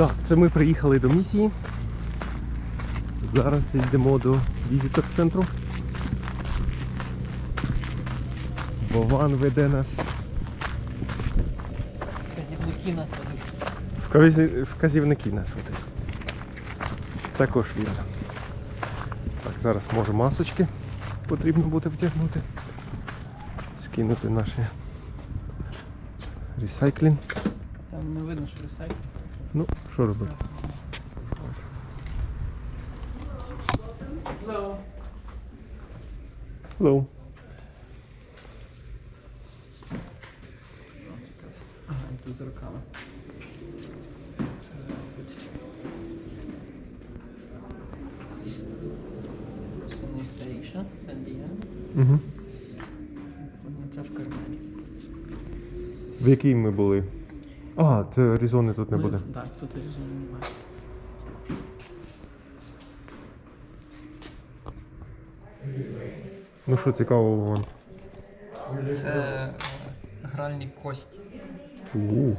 Так, це ми приїхали до місії. Зараз йдемо до візитор-центру. Вован веде нас. Вказівники нас ведуть. Вказівники нас ведуть. Також вірно. Так, зараз може масочки потрібно буде вдягнути. Скинути наші ресайклінг. Там не видно, що ресайклінг. Ну, що робити? Hello. Hello. Ага, і тут зеркало. Просто найстаріша, це Дія. Угу. Це в кармані. В якій ми були? А, це Аризони тут не буде. Так, тут Аризони немає. Ну що цікаво, Вован? Це гральні кості. У-у.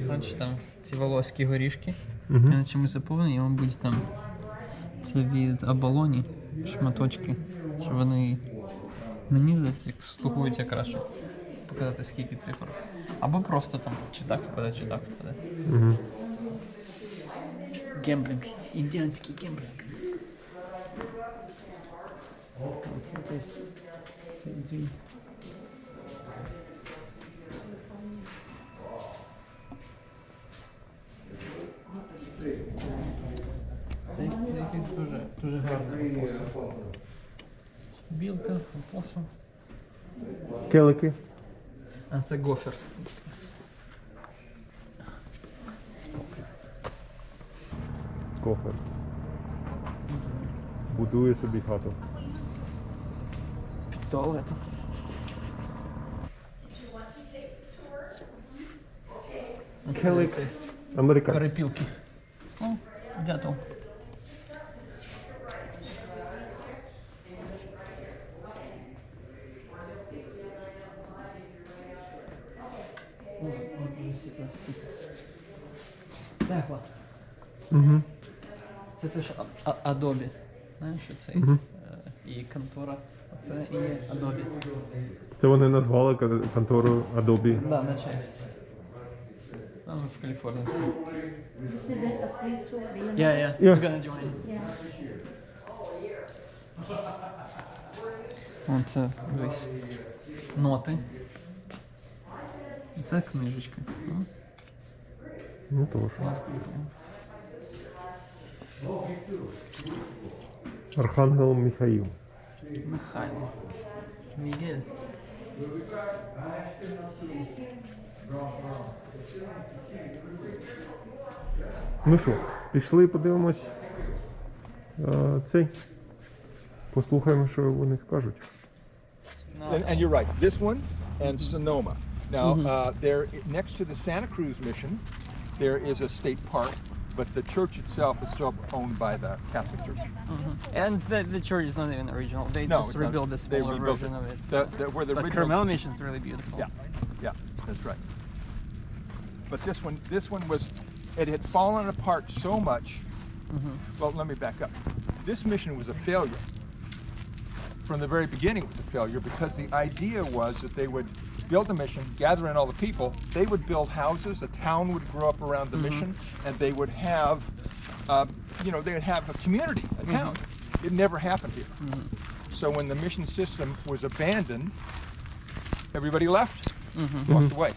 Бачиш, там ці волоські горішки. Угу. Вони чимось заповнені, і мабуть там це від оболоні, шматочки, що вони, мені здається, слугують якраз, щоб показати скільки цифр. Або просто там чи так впаде, чи так впаде. Угу. Гемблінг, індіанський гемблінг. Це десь це дзвін. Це якийсь дуже гарний опосум. Білка, опосум. Келики. А це гофер. Кофер. Будує собі хату. Туалет. Келики. Американський. Перепілки. О, дятел. Цегла. Угу. Це теж Adobe. Знаєш, що це і контора. А це і є Adobe. Це вони назвали контору Adobe. Да, на честь. Там в Каліфорнії. Yeah. We're gonna join. Оце, дивись. Ноти. Це книжечка. Ну тож. Архангел Михаїл. Михайло. Мігель. Ну що, пішли подивимось цей. Послухаємо, що вони кажуть. And you're right. This one and Sonoma. Now, there next to the Santa Cruz mission, there is a state park, but the church itself is still owned by the Catholic Church. And the church is not even original. They just it's not. rebuilt the They smaller rebuilt version of it. Where the But original. Carmel Mission is really beautiful. Yeah, that's right. But this one was, it had fallen apart so much. Well, let me back up. This mission was a failure. From the very beginning, it was a failure because the idea was that they would build the mission, gather in all the people, they would build houses, a town would grow up around the mission, and they would have, they would have a community, a town. It never happened here. So when the mission system was abandoned, everybody left, walked away.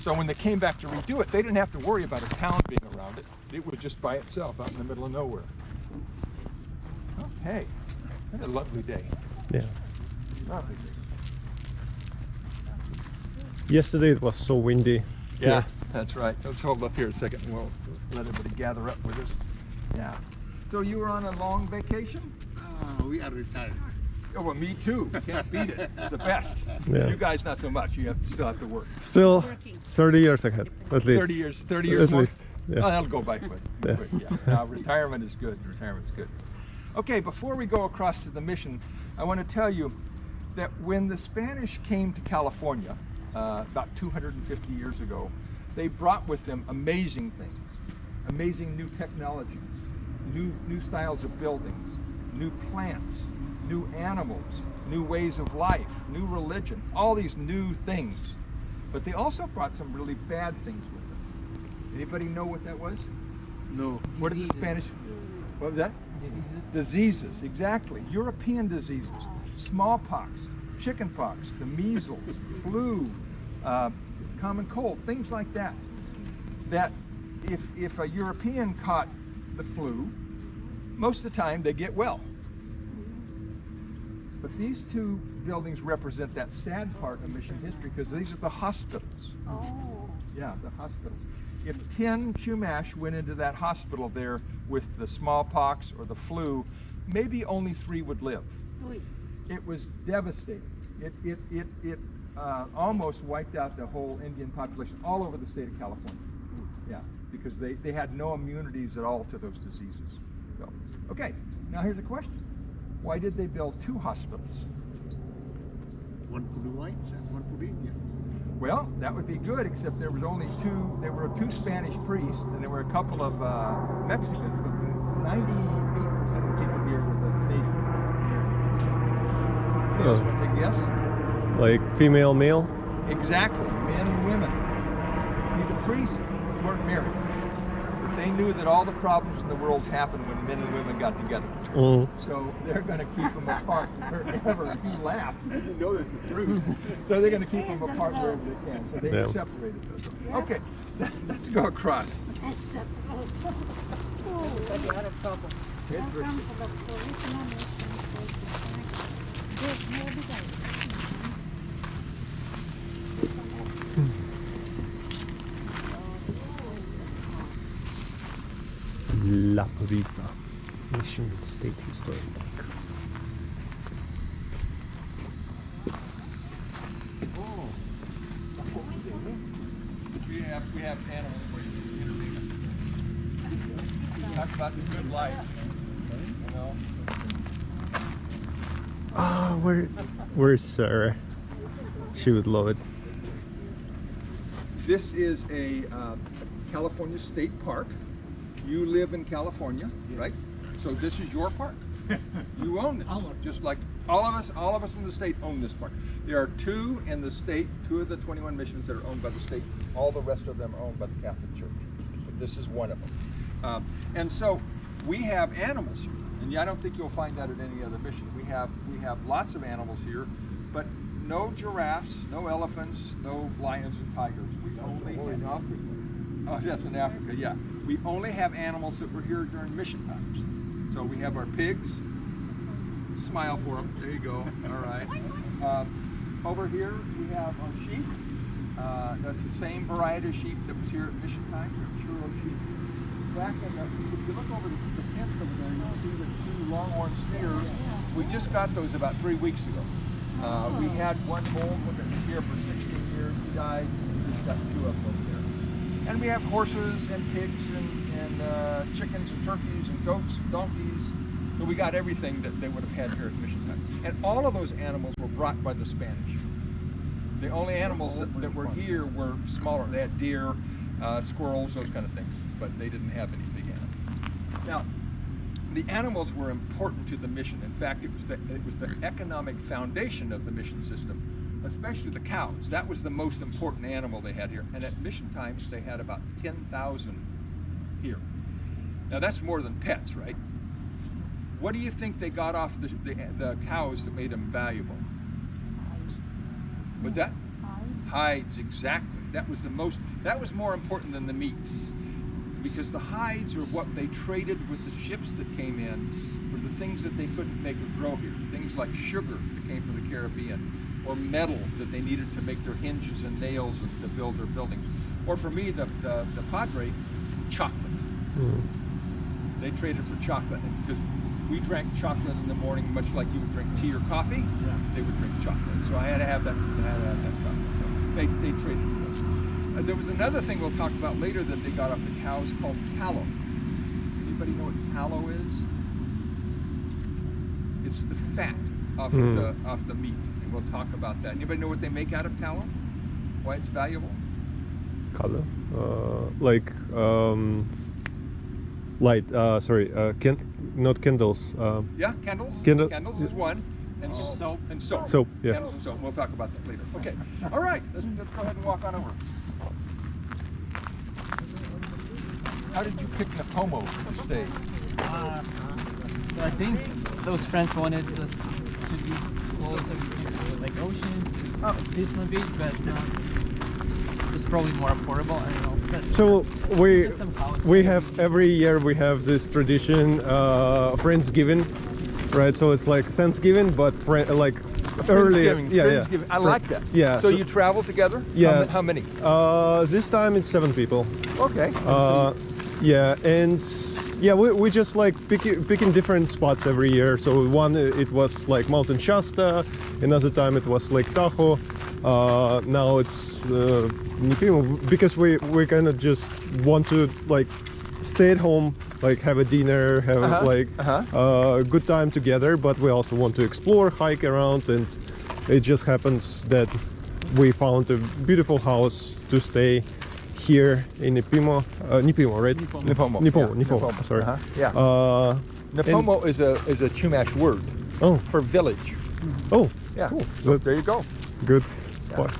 So when they came back to redo it, they didn't have to worry about a town being around it. It was just by itself out in the middle of nowhere. Okay, what a lovely day. Yeah. Lovely day. Yesterday it was so windy. Yeah, that's right. Let's hold up here a second and we'll let everybody gather up with us. Yeah. So you were on a long vacation? We are retired. Oh, well, me too. Can't beat it. It's the best. Yeah. You guys not so much. You still have to work. Still 30 years ahead, at least. 30 years At more? least, yeah. Oh, that'll go by quick. Yeah. Quick, yeah. Now, retirement is good. Retirement's good. Okay, before we go across to the mission, I want to tell you that when the Spanish came to California, about 250 years ago. They brought with them amazing things, amazing new technologies, new styles of buildings, new plants, new animals, new ways of life, new religion, all these new things. But they also brought some really bad things with them. Anybody know what that was? No. What did the Spanish, what was that? Diseases, exactly. European diseases, smallpox, chickenpox, the measles, flu, common cold, things like that. That if a European caught the flu, most of the time they get well. But these two buildings represent that sad part of mission history because these are the hospitals. Oh. Yeah, the hospitals. If 10 Chumash went into that hospital there with the smallpox or the flu, maybe only 3 would live. Uy. It was devastating. It almost wiped out the whole Indian population all over the state of California. Yeah, because they had no immunities at all to those diseases. So, okay, now here's a question. Why did they build 2 hospitals? One for the whites and one for the Indians. Well, that would be good, except there was only 2, there were 2 Spanish priests and there were a couple of Mexicans, but 98% of the people here were the natives. That's what they guess? Like female, male? Exactly, men and women. See, the priests weren't married, but they knew that all the problems in the world happened when men and women got together. So they're going to keep them apart wherever. You laugh, you know that's the truth. So they're going to keep them apart wherever they can. So they separated those. Okay, let's go across. La Purita Mission State Historic Park. We have animals for you. Talk about the good life. You know. Ah, where's Sarah? She would love it. This is a California state park. You live in California, right? So this is your park. You own this, just like all of us in the state own this park. There are 2 in the state, 2 of the 21 missions that are owned by the state. All the rest of them are owned by the Catholic Church. But this is one of them. And so we have animals here, and I don't think you'll find that at any other mission. We have lots of animals here, but no giraffes, no elephants, no lions and tigers. We only in Africa. Oh, that's in Africa, yeah. We only have animals that were here during mission times. So we have our pigs. Smile for them. There you go. All right. Over here we have our sheep. That's the same variety of sheep that was here at mission times. They're churro sheep. Back in the, if you look over the fence over there, you'll see the 2 longhorn steers. We just got those about 3 weeks ago. We had one bull that was here for 16 years. He died. We just got 2 of them there. And we have horses and pigs and chickens and turkeys and goats and donkeys. So we got everything that they would have had here at mission time. And all of those animals were brought by the Spanish. The only animals that were here were smaller. They had deer, squirrels, those kind of things, but they didn't have any big animals. Now, the animals were important to the mission. In fact, it was the economic foundation of the mission system, especially the cows. That was the most important animal they had here. And at mission times, they had about 10,000 here. Now that's more than pets, right? What do you think they got off the cows that made them valuable? What's that? Hides, exactly. That was more important than the meat. Because the hides are what they traded with the ships that came in for the things that they couldn't make or grow here. Things like sugar that came from the Caribbean, or metal that they needed to make their hinges and nails and to build their buildings. Or for me, the padre, chocolate. They traded for chocolate because we drank chocolate in the morning, much like you would drink tea or coffee. Yeah. They would drink chocolate, so I had to have that. Chocolate. So they traded for those. There was another thing we'll talk about later that they got off the cows called tallow. Anybody know what tallow is? It's the fat off the meat. And we'll talk about that. Anybody know what they make out of tallow? Why it's valuable? Color. Like light. Sorry. Not candles. Yeah, candles. Candle- Candles is one, and soap. And soap. Soap, yeah. Candles and soap. We'll talk about that later. Okay. All right. Let's go ahead and walk on over. How did you pick Napomo to stay? So I think those friends wanted us to be closer to like ocean, to Pismo Beach, but it's probably more affordable. I don't know. But So we just some houses. have every year we have this tradition, Friendsgiving, right? So it's like Thanksgiving, but like earlier. Friendsgiving. Yeah, Friendsgiving. I like that. Yeah. So you travel together? Yeah. How many? This time it's 7 people. Okay. Yeah, and yeah, we just like picking different spots every year. So one it was like Mountain Shasta, another time it was Lake Tahoe. Now it's Nipimo, because we kind of just want to like stay at home, like have a dinner, have a good time together. But we also want to explore, hike around, and it just happens that we found a beautiful house to stay here in Nipimo, right? Nipomo. Sorry. Yeah. Napomo is a Chumash word for village. Oh, Yeah. cool. So there you go. Good spot.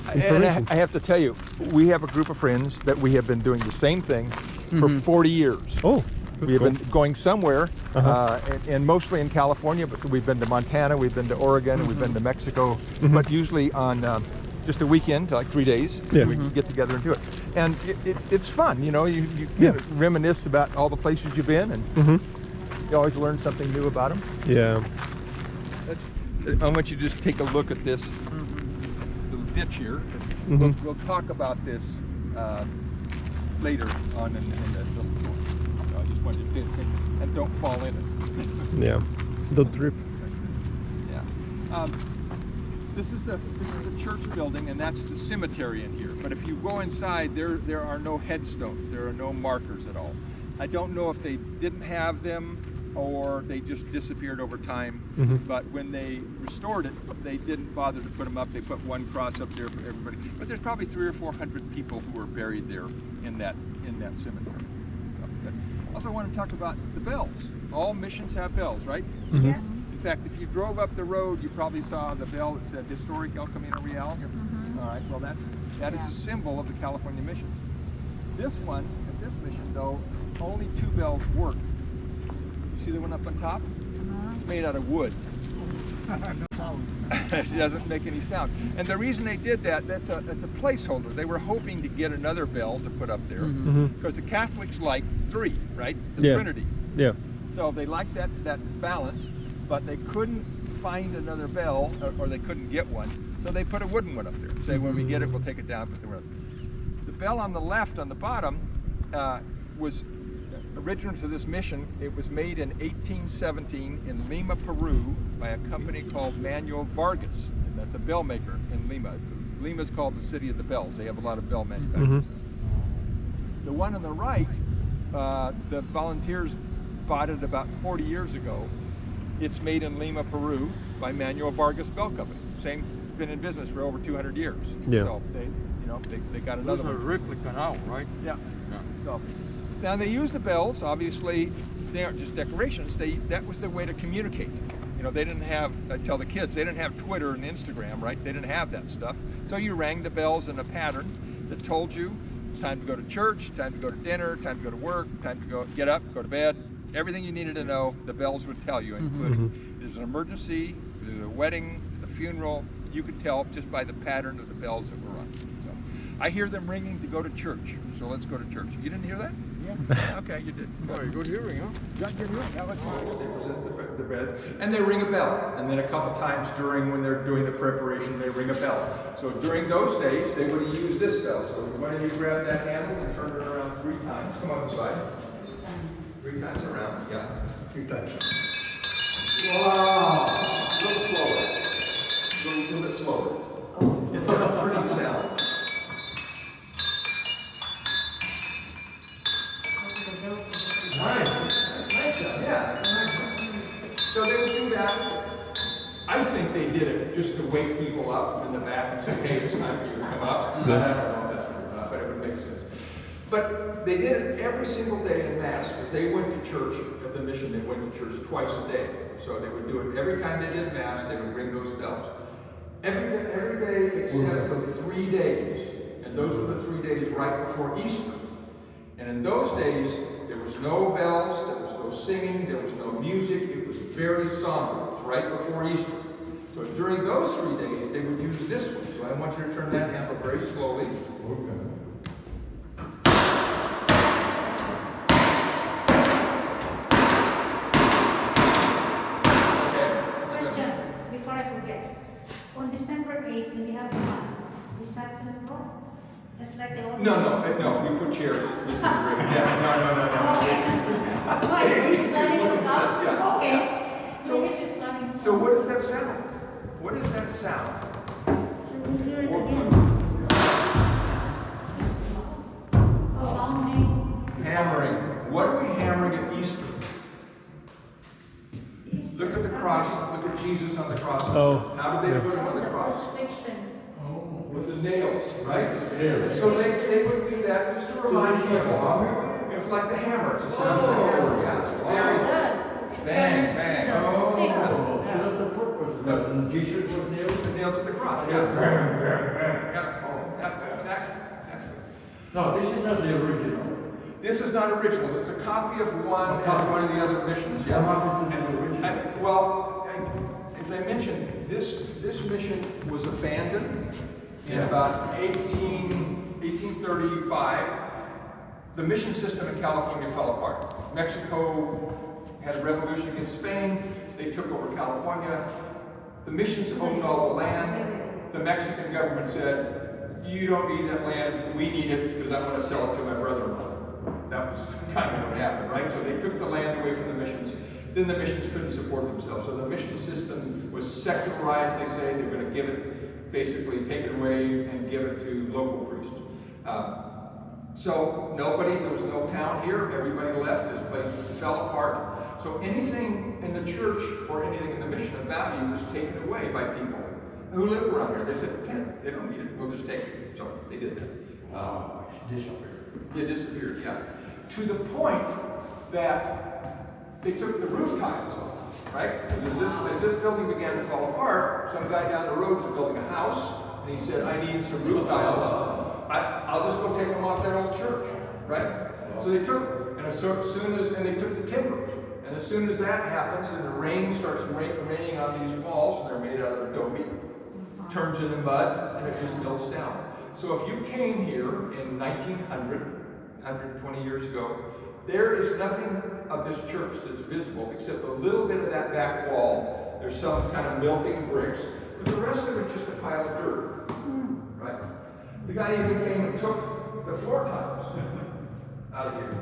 And Information. I have to tell you, we have a group of friends that we have been doing the same thing for 40 years. Oh, that's We have cool. been going somewhere, and mostly in California, but we've been to Montana, we've been to Oregon, and we've been to Mexico, but usually on just a weekend, like 3 days, Yeah. we can get together and do it. And it's fun, you know, you kind of reminisce about all the places you've been, and you always learn something new about them. Yeah. I want you to just take a look at this little ditch here. We'll talk about this later on in the film. So I just wanted you to pay attention and don't fall in it. Yeah. Don't trip. Yeah. This is the church building, and that's the cemetery in here. But if you go inside, there are no headstones. There are no markers at all. I don't know if they didn't have them or they just disappeared over time. But when they restored it, they didn't bother to put them up. They put one cross up there for everybody. But there's probably 300 or 400 people who are buried there in that cemetery. So, but I also want to talk about the bells. All missions have bells, right? Yeah. In fact, if you drove up the road, you probably saw the bell that said Historic El Camino Real. All right, well that is a symbol of the California missions. This one, at this mission though, only 2 bells work. You see the one up on top? It's made out of wood. It doesn't make any sound. And the reason they did that, that's a placeholder. They were hoping to get another bell to put up there, because the Catholics like 3, right? The Trinity. Yeah. So they liked that balance, but they couldn't find another bell, or they couldn't get one. So they put a wooden one up there. Say, when we get it, we'll take it down. The bell on the left, on the bottom, was original to this mission. It was made in 1817 in Lima, Peru, by a company called Manuel Vargas. And that's a bell maker in Lima. Lima is called the city of the bells. They have a lot of bell manufacturers. The one on the right, the volunteers bought it about 40 years ago. It's made in Lima, Peru, by Manuel Vargas Bell Company. Same, been in business for over 200 years. Yeah. So they got another one. replica now, right? Yeah. So now they use the bells. Obviously, they aren't just decorations. That was their way to communicate. You know, they didn't have, I tell the kids, they didn't have Twitter and Instagram, right? They didn't have that stuff. So you rang the bells in a pattern that told you it's time to go to church, time to go to dinner, time to go to work, time to go get up, go to bed. Everything you needed to know, the bells would tell you, including there's an emergency, there's a wedding, a funeral. You could tell just by the pattern of the bells that were on. So I hear them ringing to go to church. So let's go to church. You didn't hear that? Yeah. Okay, you did. Very good hearing, huh? They present the bread, and they ring a bell. And then a couple times when they're doing the preparation, they ring a bell. So during those days, they would have used this bell. So why don't you grab that handle and turn it around 3 times? Come on this side. 3 times around. Yeah, 3 times. Wow! A little slower. A little bit slower. It's got a pretty sound. Nice, yeah. So they would do that. I think they did it just to wake people up in the back and say, hey, it's time for you to come up. they did it every single day in Mass, because they went to church at the mission. They went to church twice a day. So they would do it every time they did Mass, they would ring those bells. Every day except for 3 days. And those were the 3 days right before Easter. And in those days, there was no bells, there was no singing, there was no music. It was very somber. It was right before Easter. So during those 3 days, they would use this one. So I want you to turn that handle very slowly. Question, before I forget. On December 8th, when we have the Mass, we sat on the floor. Just like the old. No, we put chairs. No. Why? Is she planning to come? Yeah. Okay. Maybe she's planning to So what does that sound? What is that sound? We'll hear it again. Oh, sounding. Hammering. What are we hammering at Easter? Look at the cross. Look at Jesus on the cross. Oh, How did they yeah. put him on the cross? Crucifixion. With the nails, right? So they would do that just to remind people. It was like the hammer. It's the sound of the hammer. Yeah. It does. Bang, bang. Oh. So that's the purpose. That Jesus was nailed. Nailed to the cross. Yeah. Yeah, exactly. No, this is not the original. This is not original. It's a copy of one A of copy. one of the other missions. What happened to the original? Well, as I mentioned, this mission was abandoned in about 1835. The mission system in California fell apart. Mexico had a revolution against Spain. They took over California. The missions owned all the land. The Mexican government said, you don't need that land, we need it because I want to sell it to my brother-in-law. That was kind of what happened, right? So they took the land away from the missions. Then the missions couldn't support themselves. So the mission system was secularized, they say. They're going to give it, basically take it away and give it to local priests. So there was no town here. Everybody left. This place fell apart. So anything in the church or anything in the mission of value was taken away by people who lived around here. They said, they don't need it. We'll just take it. So they did that. It's disappeared. It disappeared, yeah. To the point that they took the roof tiles off, right? As this building began to fall apart, some guy down the road was building a house, and he said, I need some roof tiles. I'll just go take them off that old church, right? So they took, and they took the timbers. And as soon as that happens, and the rain starts raining on these walls, and they're made out of adobe, turns into mud, and it just melts down. So if you came here in 1900, 120 years ago, there is nothing of this church that's visible except a little bit of that back wall. There's some kind of melting bricks, but the rest of it's just a pile of dirt, right? The guy even came and took the floor tiles out of here.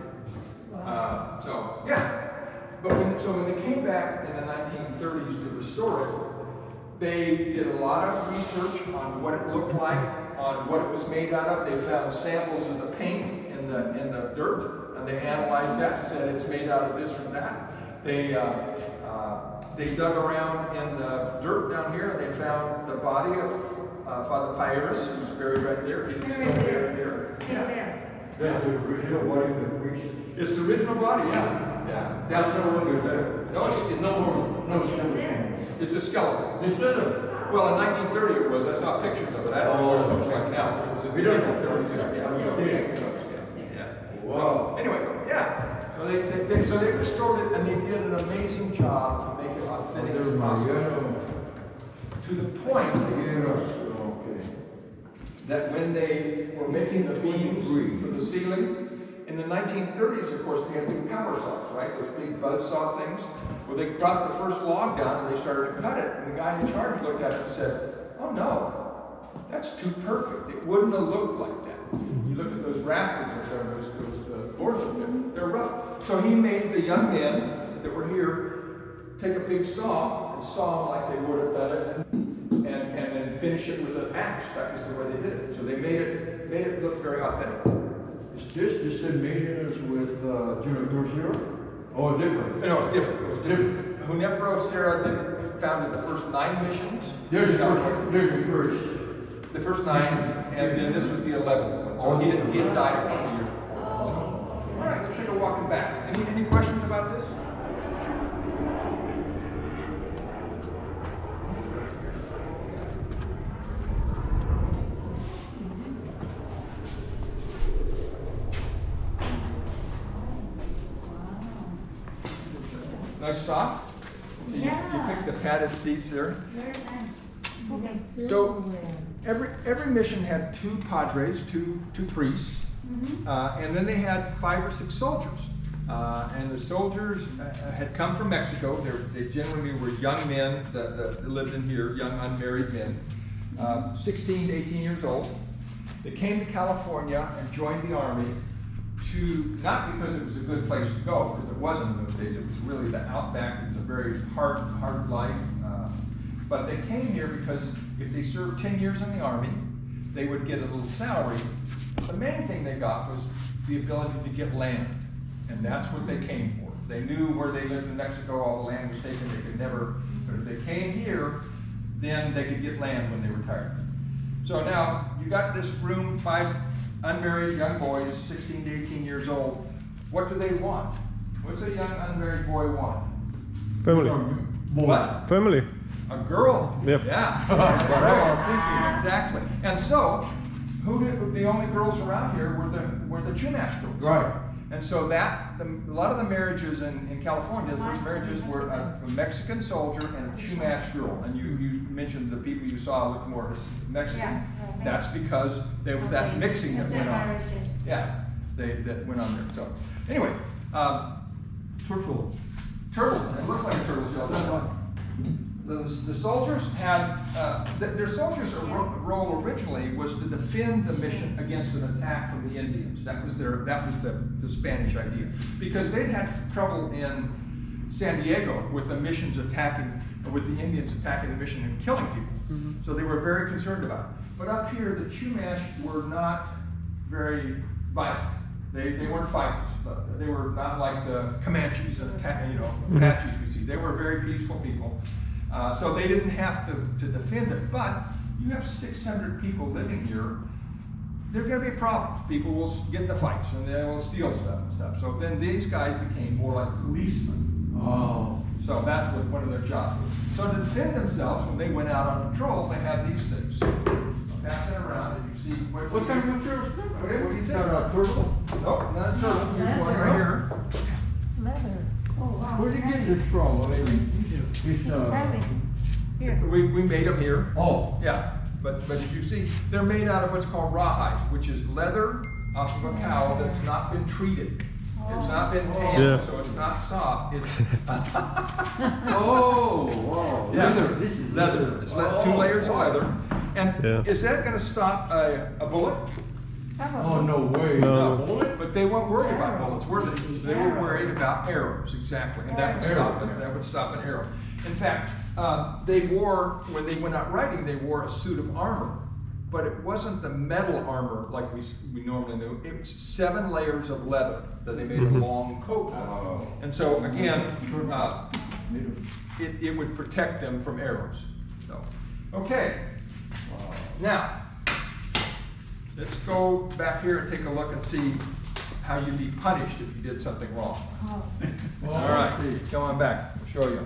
So yeah, but when they came back in the 1930s to restore it, they did a lot of research on what it looked like, on what it was made out of. They found samples of the paint in the dirt, and they analyzed that and said it's made out of this or that. They dug around in the dirt down here, and they found the body of Father Pyrrhus, who's buried right there. He's still buried there. There. That's the original body of the priest. It's the original body, yeah. Yeah. That's no longer there. No, it's no more. No skeleton. It's a skeleton. Instead of. Well, in 1930 it was. I saw pictures of it. I don't know what it looks like now. It was in We don't know. 1930s. Yeah. Wow. So, anyway, yeah. So they restored it, and they did an amazing job to make it authentic as possible. To the point that when they were making the beams for the ceiling, in the 1930s, of course, they had big power saws, right? Those big buzzsaw things. Well, they brought the first log down and they started to cut it. And the guy in charge looked at it and said, oh no, that's too perfect. It wouldn't have looked like that. You look at those rafters or those boards, they're rough. So he made the young men that were here take a big saw and saw them like they would have done it and then finish it with an axe. That was the way they did it. So they made it look very authentic. Is this the same mission as with Juniper Zero? Oh, different. No, it's different. It was different. Junipero Serra founded the first 9 missions. They're the first. The first 9, and then this was the 11th one. So he had died a couple years before. All right, let's take a walk in back. Any questions about this? Nice soft. So you pick the padded seats there. Very nice. Okay. So every mission had 2 padres, two priests, and then they had 5 or 6 soldiers. And the soldiers had come from Mexico. They generally were young men that lived in here, young unmarried men, 16 to 18 years old. They came to California and joined the army not because it was a good place to go, because it wasn't in those days. It was really the outback. It was a very hard life. But they came here because if they served 10 years in the army, they would get a little salary. The main thing they got was the ability to get land. And that's what they came for. They knew where they lived in Mexico, all the land was taken, they could never, but if they came here, then they could get land when they retired. So now, you got this room, 5 unmarried young boys, 16 to 18 years old. What do they want? What's a young unmarried boy want? Family. What? Family. A girl. Yep. Yeah. That's what I was thinking, exactly. And so, the only girls around here were the Chumash girls. Right. And so a lot of the marriages in California, the first marriages were a Mexican soldier and a Chumash girl. And you mentioned the people you saw looked more Mexican. Yeah. That's because there was that mixing that went on. Marriages. Yeah, that went on there. So anyway, Turtle. turtle. It looks like a turtle shell, doesn't it? The soldiers had their soldiers' role originally was to defend the mission against an attack from the Indians. That was the Spanish idea, because they'd had trouble in San Diego with the missions with the Indians attacking the mission and killing people. So they were very concerned about it. But up here, the Chumash were not very violent. They weren't fighters. But they were not like the Comanches and Apaches we see. They were very peaceful people. So they didn't have to defend it. But you have 600 people living here, there are going to be problems. People will get into fights and they will steal stuff and stuff. So then these guys became more like policemen. Oh. So that's what one of their jobs was. So to defend themselves, when they went out on patrol, they had these things. I'll pass it around and you see What kind of material is that? Okay, what do you think? Is that a turtle? Nope, not a turtle. Here's one right here. Leather. Oh, wow. Where'd you get this from? I mean, it's, Heavy. Here. We made them here. oh. Yeah, but as you see, they're made out of what's called rawhide, which is leather off of a cow that's not been treated. It's not been tanned, Yeah. so it's not soft. It's Oh, wow. Yeah. Leather. This is leather. It's 2 layers of leather. And Yeah. is that going to stop a bullet? Oh, no way. No. Bullet? But they weren't worried about bullets, were they? They were worried about arrows, exactly, and that would stop an arrow. In fact, they wore, when they went out riding, they wore a suit of armor, but it wasn't the metal armor like we normally knew. It was 7 layers of leather that they made a long coat out of. And so again, it would protect them from arrows. So, okay. Now, let's go back here and take a look and see how you'd be punished if you did something wrong. Oh. All right, come on back, I'll show you.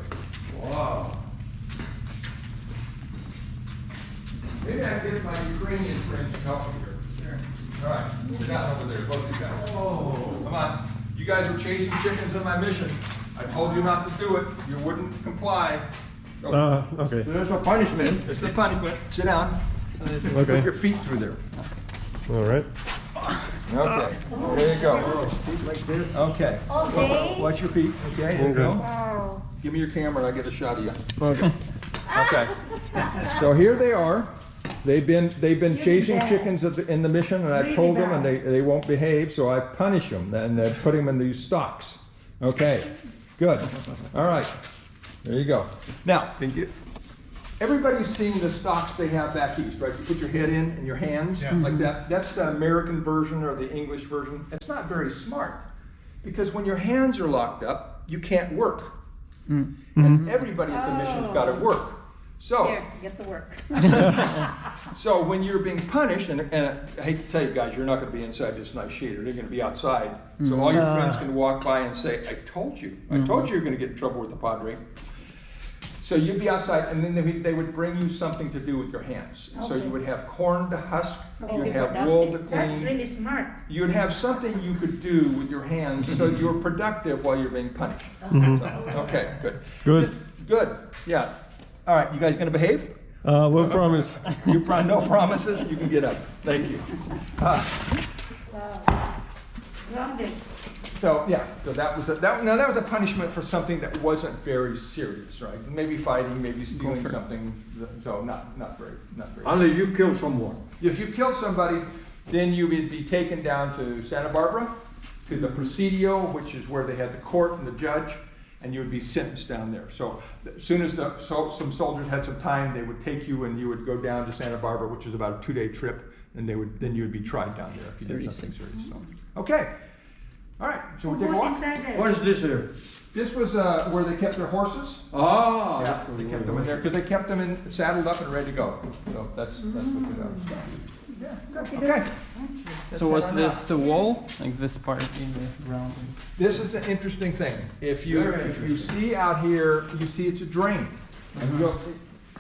Wow. Maybe I can get my Ukrainian friends to help me here. All right, sit down over there, both you guys. Oh. Come on, you guys were chasing chickens in my mission. I told you not to do it, you wouldn't comply. Go. Okay. There's a punishment. It's the punishment, sit down. So this is Put Okay. your feet through there. All right. Okay, there you go. Feet like this. Okay. Okay. Watch your feet, okay, there you go. Wow. Give me your camera and I'll get a shot of you. Okay. Okay. So here they are. They've been chasing chickens in the mission, and I've told them, and they won't behave, so I punish them and put them in these stocks. Okay, good. All right, there you go. Now, everybody's seen the stocks they have back east, right? You put your head in and your hands like that. That's the American version or the English version. It's not very smart, because when your hands are locked up, you can't work. And everybody at the mission's got to work. So, Here, get to work. so when you're being punished, and I hate to tell you guys, you're not going to be inside this nice shader. They're going to be outside. So all your friends can walk by and say, I told you you're going to get in trouble with the Padre. So you'd be outside, and then they would bring you something to do with your hands. So you would have corn to husk, you'd have wool to That's clean. really smart. You'd have something you could do with your hands so you're productive while you're being punished. So, okay, good. Good. Good, yeah. All right, you guys gonna behave? We'll promise. No promises, you can get up. Thank you. Grounded. So, yeah, so that was a punishment for something that wasn't very serious, right? Maybe fighting, maybe stealing something, so not very. Only you kill someone. If you kill somebody, then you would be taken down to Santa Barbara, to the Presidio, which is where they had the court and the judge, and you would be sentenced down there. So as soon as some soldiers had some time, they would take you and you would go down to Santa Barbara, which is about a 2-day trip, and then you would be tried down there if you did something serious. So, okay. All right, so we'll take a walk. What is this here? This was where they kept their horses. Ah, Yeah, that's they what kept them in there because they kept them saddled up and ready to go. So that's what we do. Yeah, good. Okay. So was this the wall? Like this part in the ground? This is an interesting thing. If you see out here, you see it's a drain. And you'll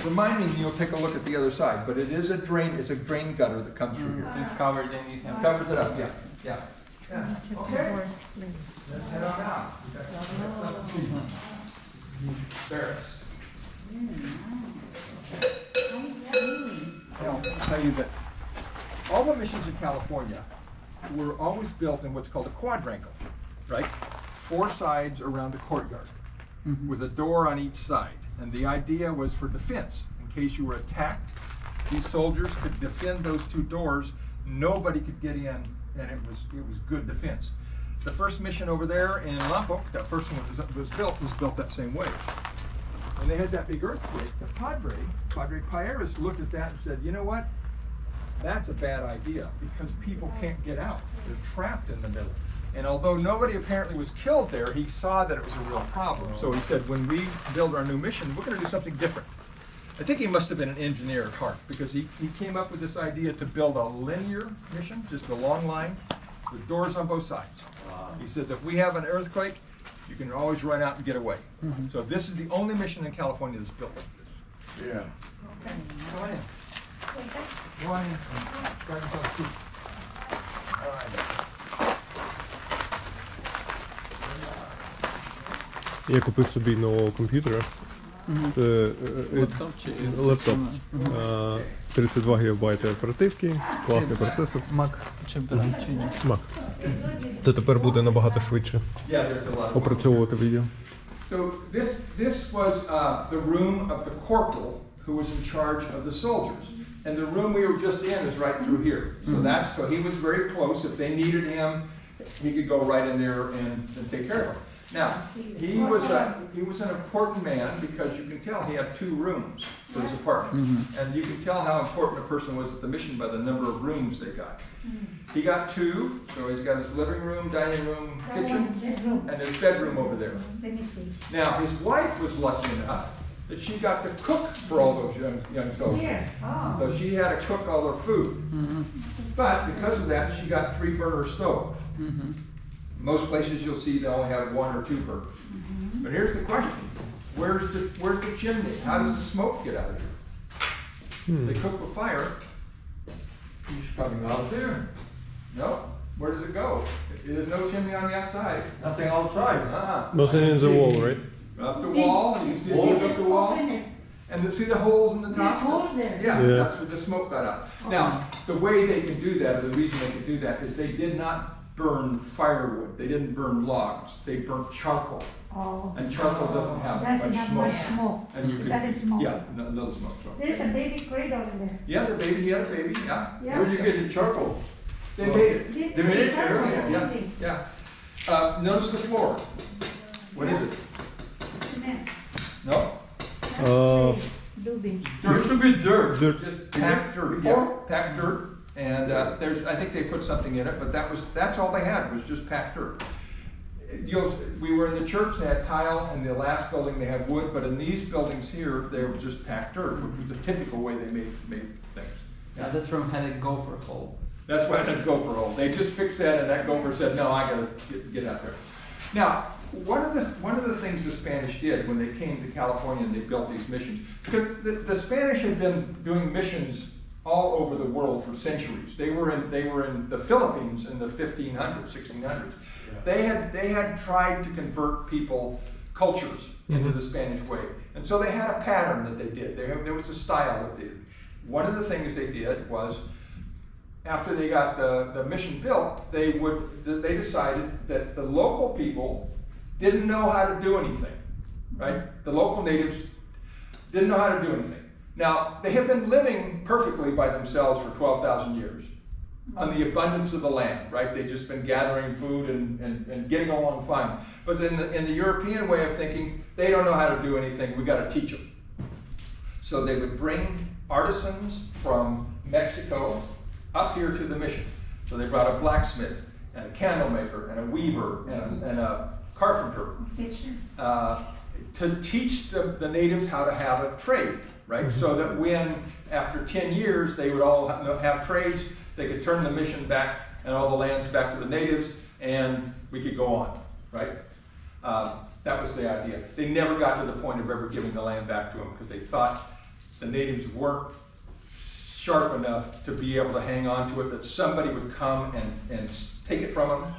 remind me, you'll take a look at the other side. But it is a drain. It's a drain gutter that comes through here. It's covered and you have. Covers it up. Yeah. Yeah. Okay. Horse, please. Let's head on out. Barracks. I'll tell you that all the missions in California were always built in what's called a quadrangle, right? 4 sides around the courtyard with a door on each side. And the idea was for defense. In case you were attacked, these soldiers could defend those 2 doors. Nobody could get in, and it was good defense. The first mission over there in Lompoc, that first one was built that same way. When they had that big earthquake, the Padre Payeras looked at that and said, you know what? That's a bad idea because people can't get out. They're trapped in the middle. And although nobody apparently was killed there, he saw that it was a real problem. So he said, when we build our new mission, we're going to do something different. I think he must have been an engineer at heart because he came up with this idea to build a linear mission, just a long line with doors on both sides. He said, if we have an earthquake, you can always run out and get away. So this is the only mission in California that's built like this. Yeah. Okay, go ahead. Go on in. Grab yourself a seat. All right. Я купив собі нового комп'ютера. Це Лаптоп чи лаптоп. сima? 32 ГБ оперативки, класний процесор. Mac чи беремо чи ні? Mac. То тепер буде набагато швидше Yeah, there's a lot of опрацьовувати відео. So this was the room of the corporal who was in charge of the soldiers. And the room we were just in is right through here. So he was very close. If they needed him, he could go right in there and take care of them. Now, he was an important man because you can tell he had 2 rooms for his apartment. And you can tell how important a person was at the mission by the number of rooms they got. He got 2, so he's got his living room, dining room, kitchen, and his bedroom over there. Let me see. Now, his wife was lucky enough that she got to cook for all those young soldiers. Here. Oh. So she had to cook all their food. But because of that, she got 3-burner stove. Most places you'll see they only have 1 or 2 burners. But here's the question: where's the chimney? How does the smoke get out of here? They cook with fire. He's coming out there. No. Where does it go? There's no chimney on the outside. Nothing outside. Nothing in the wall, right? Up the wall. You can see it goes up the wall. Open it. And see the holes in the top? There's holes there. Yeah, Yeah. that's where the smoke got out. Now, the way they could do that, the reason they could do that is they did not burn firewood. They didn't burn logs. They burnt charcoal. Oh. And charcoal doesn't have Doesn't much have smoke. much smoke. And you It could, doesn't smoke. Yeah, little smoke. So. There's a baby cradle in there. Yeah, the baby, he had a baby, yeah. Yeah. Where'd you get the charcoal? They made it. They made it? Yeah. Notice the floor. What is it? Cement. No? Dubin. There used to be dirt. Just packed dirt. Yeah, packed dirt. And I think they put something in it, but that's all they had was just packed dirt. we were in the church, they had tile, and the last building they had wood, but in these buildings here, they were just packed dirt, which was the typical way they made things. Yeah, that room had a gopher hole. That's why it had a gopher hole. They just fixed that, and that gopher said, no, I gotta get out there. Now, one of the things the Spanish did when they came to California and they built these missions, because the Spanish had been doing missions all over the world for centuries. They were in the Philippines in the 1500s, 1600s. Yeah. They had tried to convert cultures into the Spanish way, and so they had a pattern that they did. There was a style that they did. One of the things they did was, after they got the mission built, they decided that the local people didn't know how to do anything, right? The local natives didn't know how to do anything. Now, they have been living perfectly by themselves for 12,000 years on the abundance of the land, right? They've just been gathering food and getting along fine. But in the European way of thinking, they don't know how to do anything. We got to teach them. So they would bring artisans from Mexico up here to the mission. So they brought a blacksmith and a candle maker and a weaver and a carpenter to teach the natives how to have a trade, right? So that when, after 10 years, they would all have trades, they could turn the mission back and all the lands back to the natives, and we could go on, right? That was the idea. They never got to the point of ever giving the land back to them because they thought the natives weren't sharp enough to be able to hang on to it, that somebody would come and take it from them,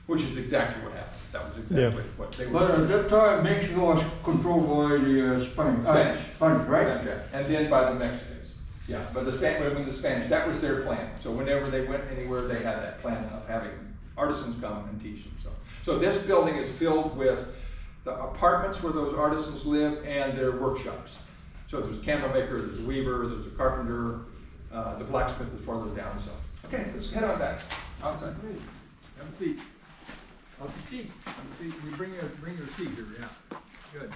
which is exactly what happened. That was exactly what they were. But at that time, Mexico was controlled by the Spanish, right? Yeah. And then by the Mexicans. Yeah, but the Spanish, that was their plan. So whenever they went anywhere, they had that plan of having artisans come and teach them. So this building is filled with the apartments where those artisans live and their workshops. So there's a candle maker, there's a weaver, there's a carpenter, the blacksmith is farther down. So okay, let's head on back. Outside. Have a seat. Have a seat. Have a seat. You bring your seat here. Yeah. Good.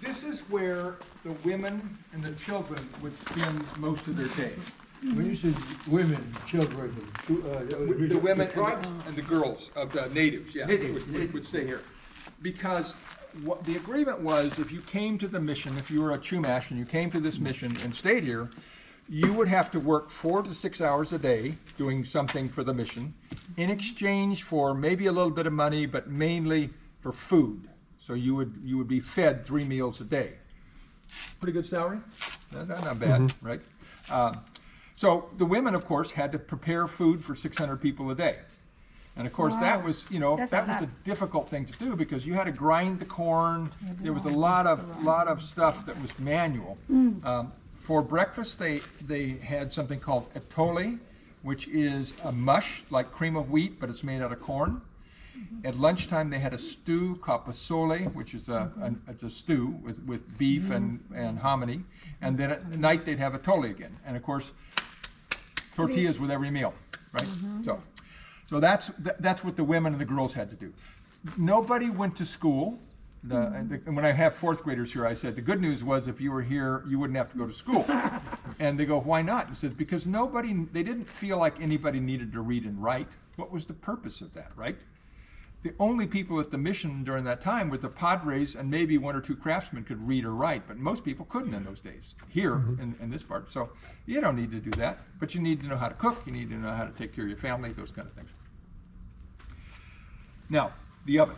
This is where the women and the children would spend most of their days. When you said women, children, The women and the girls of the natives, yeah, would stay here. Because what the agreement was, if you came to the mission, if you were a Chumash and you came to this mission and stayed here, you would have to work 4 to 6 hours a day doing something for the mission in exchange for maybe a little bit of money, but mainly for food. So you would be fed 3 meals a day. Pretty good salary? Not bad, right? So the women, of course, had to prepare food for 600 people a day. And of course, that was, that was a difficult thing to do because you had to grind the corn. There was a lot of stuff that was manual. For breakfast, they had something called atole, which is a mush like cream of wheat, but it's made out of corn. At lunchtime, they had a stew called pozole, which is it's a stew with beef and hominy. And then at night, they'd have atole again. And of course, tortillas with every meal, right? So that's what the women and the girls had to do. Nobody went to school. And when I have 4th graders here, I said, the good news was if you were here, you wouldn't have to go to school. And they go, why not? I said, because they didn't feel like anybody needed to read and write. What was the purpose of that, right? The only people at the mission during that time were the padres and maybe 1 or 2 craftsmen could read or write, but most people couldn't in those days, here in this part. So you don't need to do that, but you need to know how to cook, you need to know how to take care of your family, those kind of things. Now, the oven.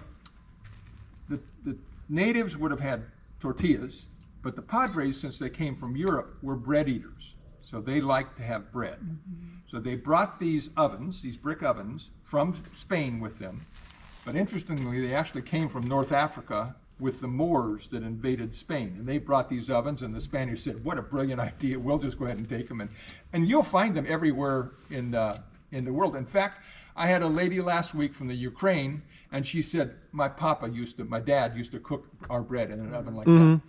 The natives would have had tortillas, but the padres, since they came from Europe, were bread eaters. So they liked to have bread. So they brought these ovens, these brick ovens, from Spain with them. But interestingly, they actually came from North Africa with the Moors that invaded Spain. And they brought these ovens, and the Spanish said, what a brilliant idea, we'll just go ahead and take them. And you'll find them everywhere in the world. In fact, I had a lady last week from the Ukraine, and she said, my dad used to cook our bread in an oven like that.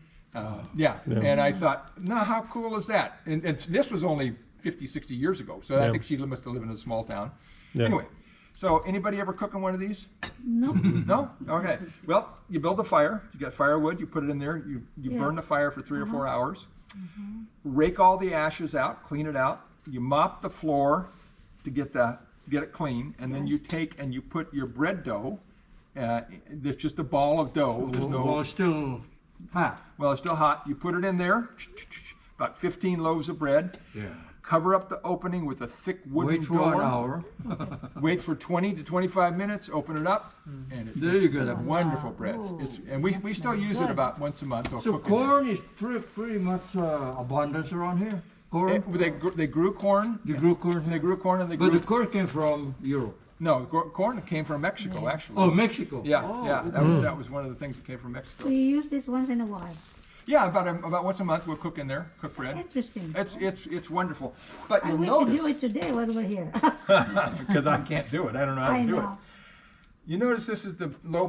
Yeah, and I thought, no, how cool is that? And this was only 50, 60 years ago, so I think she must have lived in a small town. Anyway, so anybody ever cook on one of these? No. No? Okay. Well, you build a fire. You got firewood. You put it in there. You burn the fire for 3 or 4 hours. Rake all the ashes out. Clean it out. You mop the floor to get the get it clean, and then you take and you put your bread dough. There's just a ball of dough. There's no. Well, it's still hot. Well, it's still hot. You put it in there. About 15 loaves of bread. Yeah. Cover up the opening with a thick wooden Wait for door. an hour. Wait for 20 to 25 minutes. Open it up, and it's There you go. That wonderful bread. And we still use it about once a month. Or So cook it. corn is pretty much abundance around here. Corn. They grew corn. They grew corn. They grew corn, and they But grew. the corn came from Europe. No, corn came from Mexico, actually. Oh, Mexico. Yeah, Oh, yeah. okay. That was one of the things that came from So Mexico. you use this once in a while. Yeah, about once a month we'll cook in there, cook bread. Interesting. It's wonderful. But I you'll wish you do notice it today when we're here. because I can't do it. I don't know how I to do it. know. You notice this is the low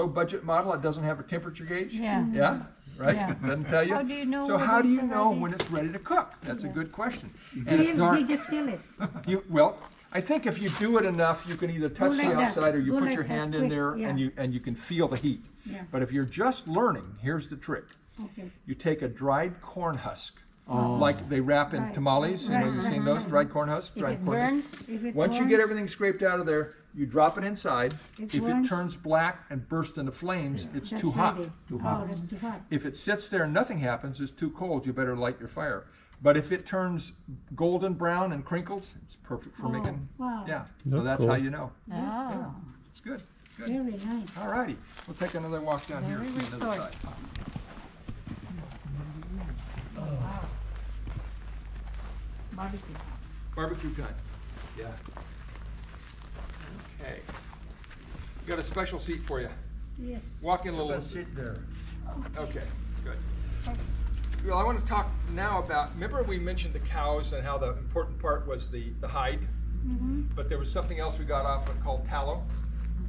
budget model. It doesn't have a temperature gauge. Yeah. Yeah. Right. Yeah. Doesn't tell you. How do you know So when how do it's you know ready? when it's ready to cook? That's a good question. And it's You dark. just feel it. Well, I think if you do it enough, you can either touch like the that. outside or you Go put like your that, hand in quick, there yeah. and you can feel the heat. Yeah. But if you're just learning, here's the trick. Okay. You take a dried corn husk, Oh. like they wrap in Right. tamales. You know, Right, you've right, seen those right. dried corn husks. If dried it corn burns, If it Once you burns, get everything scraped out of there, you drop it inside. It If it burns. turns black and bursts into flames, it's that's too hot. ready. Too hot. Oh, that's too hot. If it sits there and nothing happens, it's too cold. You better light your fire. But if it turns golden brown and crinkles, it's perfect for Oh, making. wow. Yeah. So That's that's cool. how you know. Oh. Yeah. It's good. Good. Very nice. All righty. We'll take another walk down here Very to the other side. resourceful. Barbecue. Barbecue time. Yeah. Okay. Got a special seat for you. Yes. Walk in a little. sit there. Okay, good. Well, I want to talk now about, remember we mentioned the cows and how the important part was the hide, Mm-hmm. but there was something else we got off of called tallow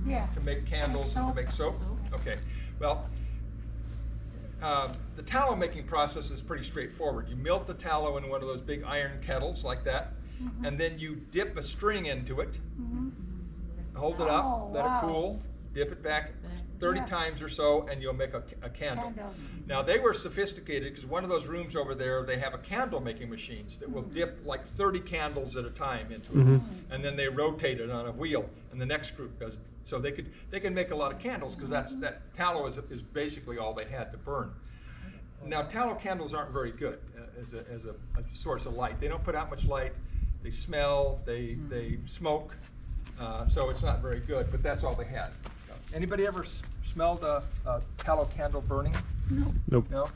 Yeah. to make candles and to make soap? Okay, well, the tallow making process is pretty straightforward. You melt the tallow in one of those big iron kettles like that, and then you dip a string into it, hold it up, Oh, let wow. it cool, dip it back 30 Yeah. times or so, and you'll make a candle. Candle. Now, they were sophisticated because one of those rooms over there, they have a candle making machines that will dip like 30 candles at a time into it. And then they rotate it on a wheel, and the next group goes. So they can make a lot of candles because that tallow is basically all they had to burn. Now, tallow candles aren't very good as a source of light. They don't put out much light. They smell, they smoke, so it's not very good, but that's all they had. Anybody ever smelled a tallow candle burning? Nope. No?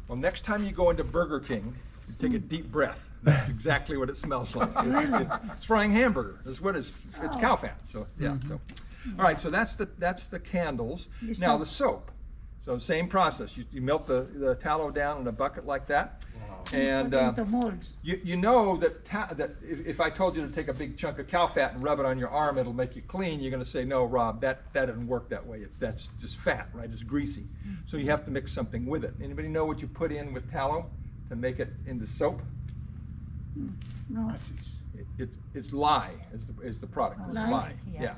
Well, next time you go into Burger King, you take a deep breath. That's exactly what it smells like. It's frying hamburger. That's what it's cow fat. So yeah. So, all right. So that's the candles. The Now soap. the soap. So same process. You melt the tallow down in a bucket like that, and Put into molds. you know that that if I told you to take a big chunk of cow fat and rub it on your arm, it'll make you clean. You're going to say, no, Rob, that doesn't work that way. That's just fat, right? It's greasy. So you have to mix something with it. Anybody know what you put in with tallow to make it into soap? No. It's lye is the product. It's Lye? lye. Yeah.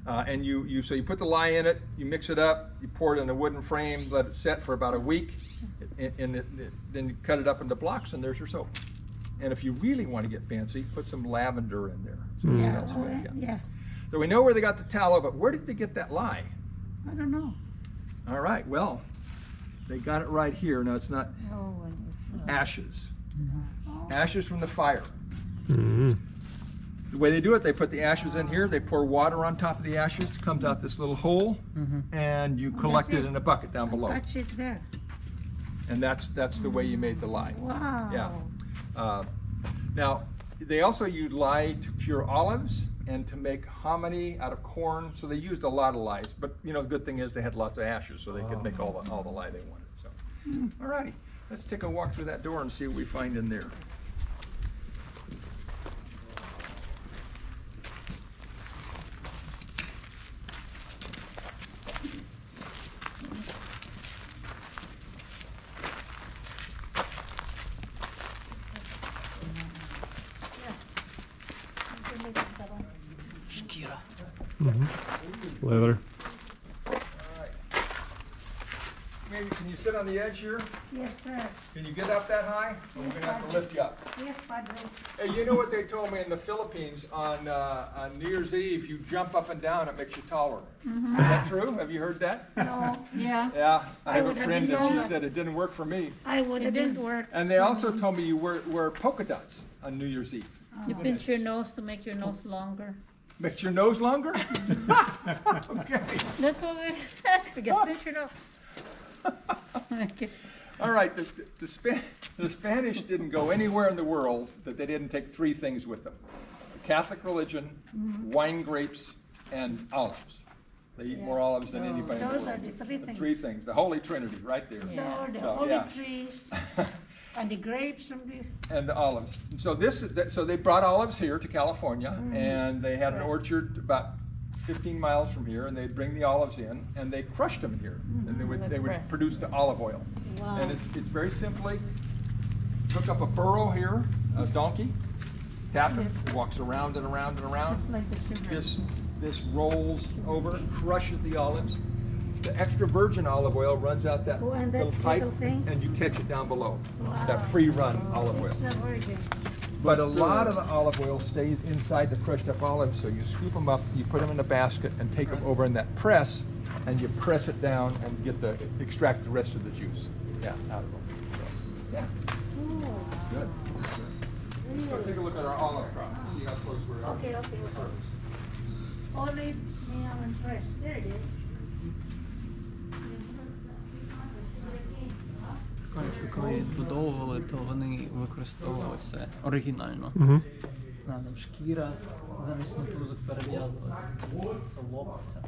Yeah. And you put the lye in it, you mix it up, you pour it in a wooden frame, let it set for about a week, and then you cut it up into blocks, and there's your soap. And if you really want to get fancy, put some lavender in there. So it Yeah. smells Oh, good, yeah. yeah. So we know where they got the tallow, but where did they get that lye? I don't know. All right, well, they got it right here. Now it's not Oh, and it's ashes. Ashes from the fire. Mm. The way they do it, they put the ashes in here, they pour water on top of the ashes, comes out this little hole, and you collect it it. in a bucket down below. Touch it there. And that's the way you made the lye. Wow. Yeah. Now, they also used lye to cure olives and to make hominy out of corn. So they used a lot of lye. But the good thing is they had lots of ashes, so they could make all the lye they wanted. So, all righty, let's take a walk through that door and see what we find in there. Leather. maybe can you sit on the edge here? Yes, sir. Can you get up that high? Or we're gonna have to lift you up. Yes, Padre. Hey, you know what they told me in the Philippines on New Year's Eve? You jump up and down, it makes you taller. Is that true? Have you heard that? No, yeah. Yeah, I have a would have friend and known. she said it didn't work for me. I would have didn't been. work. And they also told me you wear polka dots on New Year's Eve. You pinch your nose to make your nose longer. Makes your nose longer? Okay. That's what we forget. Pinch your nose. Okay. All right, the Spanish didn't go anywhere in the world that they didn't take three things with them. The Catholic religion, wine grapes, and olives. They eat more olives than anybody in the Those world. are the three things. Three things, the Holy Trinity, right there. Yeah. The So, olive yeah. trees and the grapes and the. And the olives. So so they brought olives here to California, and they had an orchard about 15 miles from here, and they'd bring the olives in, and they crushed them here, and they would press. produce the olive oil. Wow. And it's very simply hook up a burro here, a donkey, tap it, walks around and around and around. It's like the sugar. This rolls over, crushes the olives. The extra virgin olive oil runs out that Oh, and that little pipe, little thing? and you catch it down below. Wow. That free run olive oil. It's not virgin. But a lot of the olive oil stays inside the crushed up olives, so you scoop them up, you put them in a basket, and take them over in that press, and you press it down and extract the rest of the juice. Yeah, out of them. So, yeah, Oh, good. Let's go take a look at our olive crop, see how close we are. okay. Olive, neon, and fresh. There it is. Кажуть, коли відбудовували, то вони використовували все оригінально. Там шкіра, замість мотузок перев'язувати, солома, все.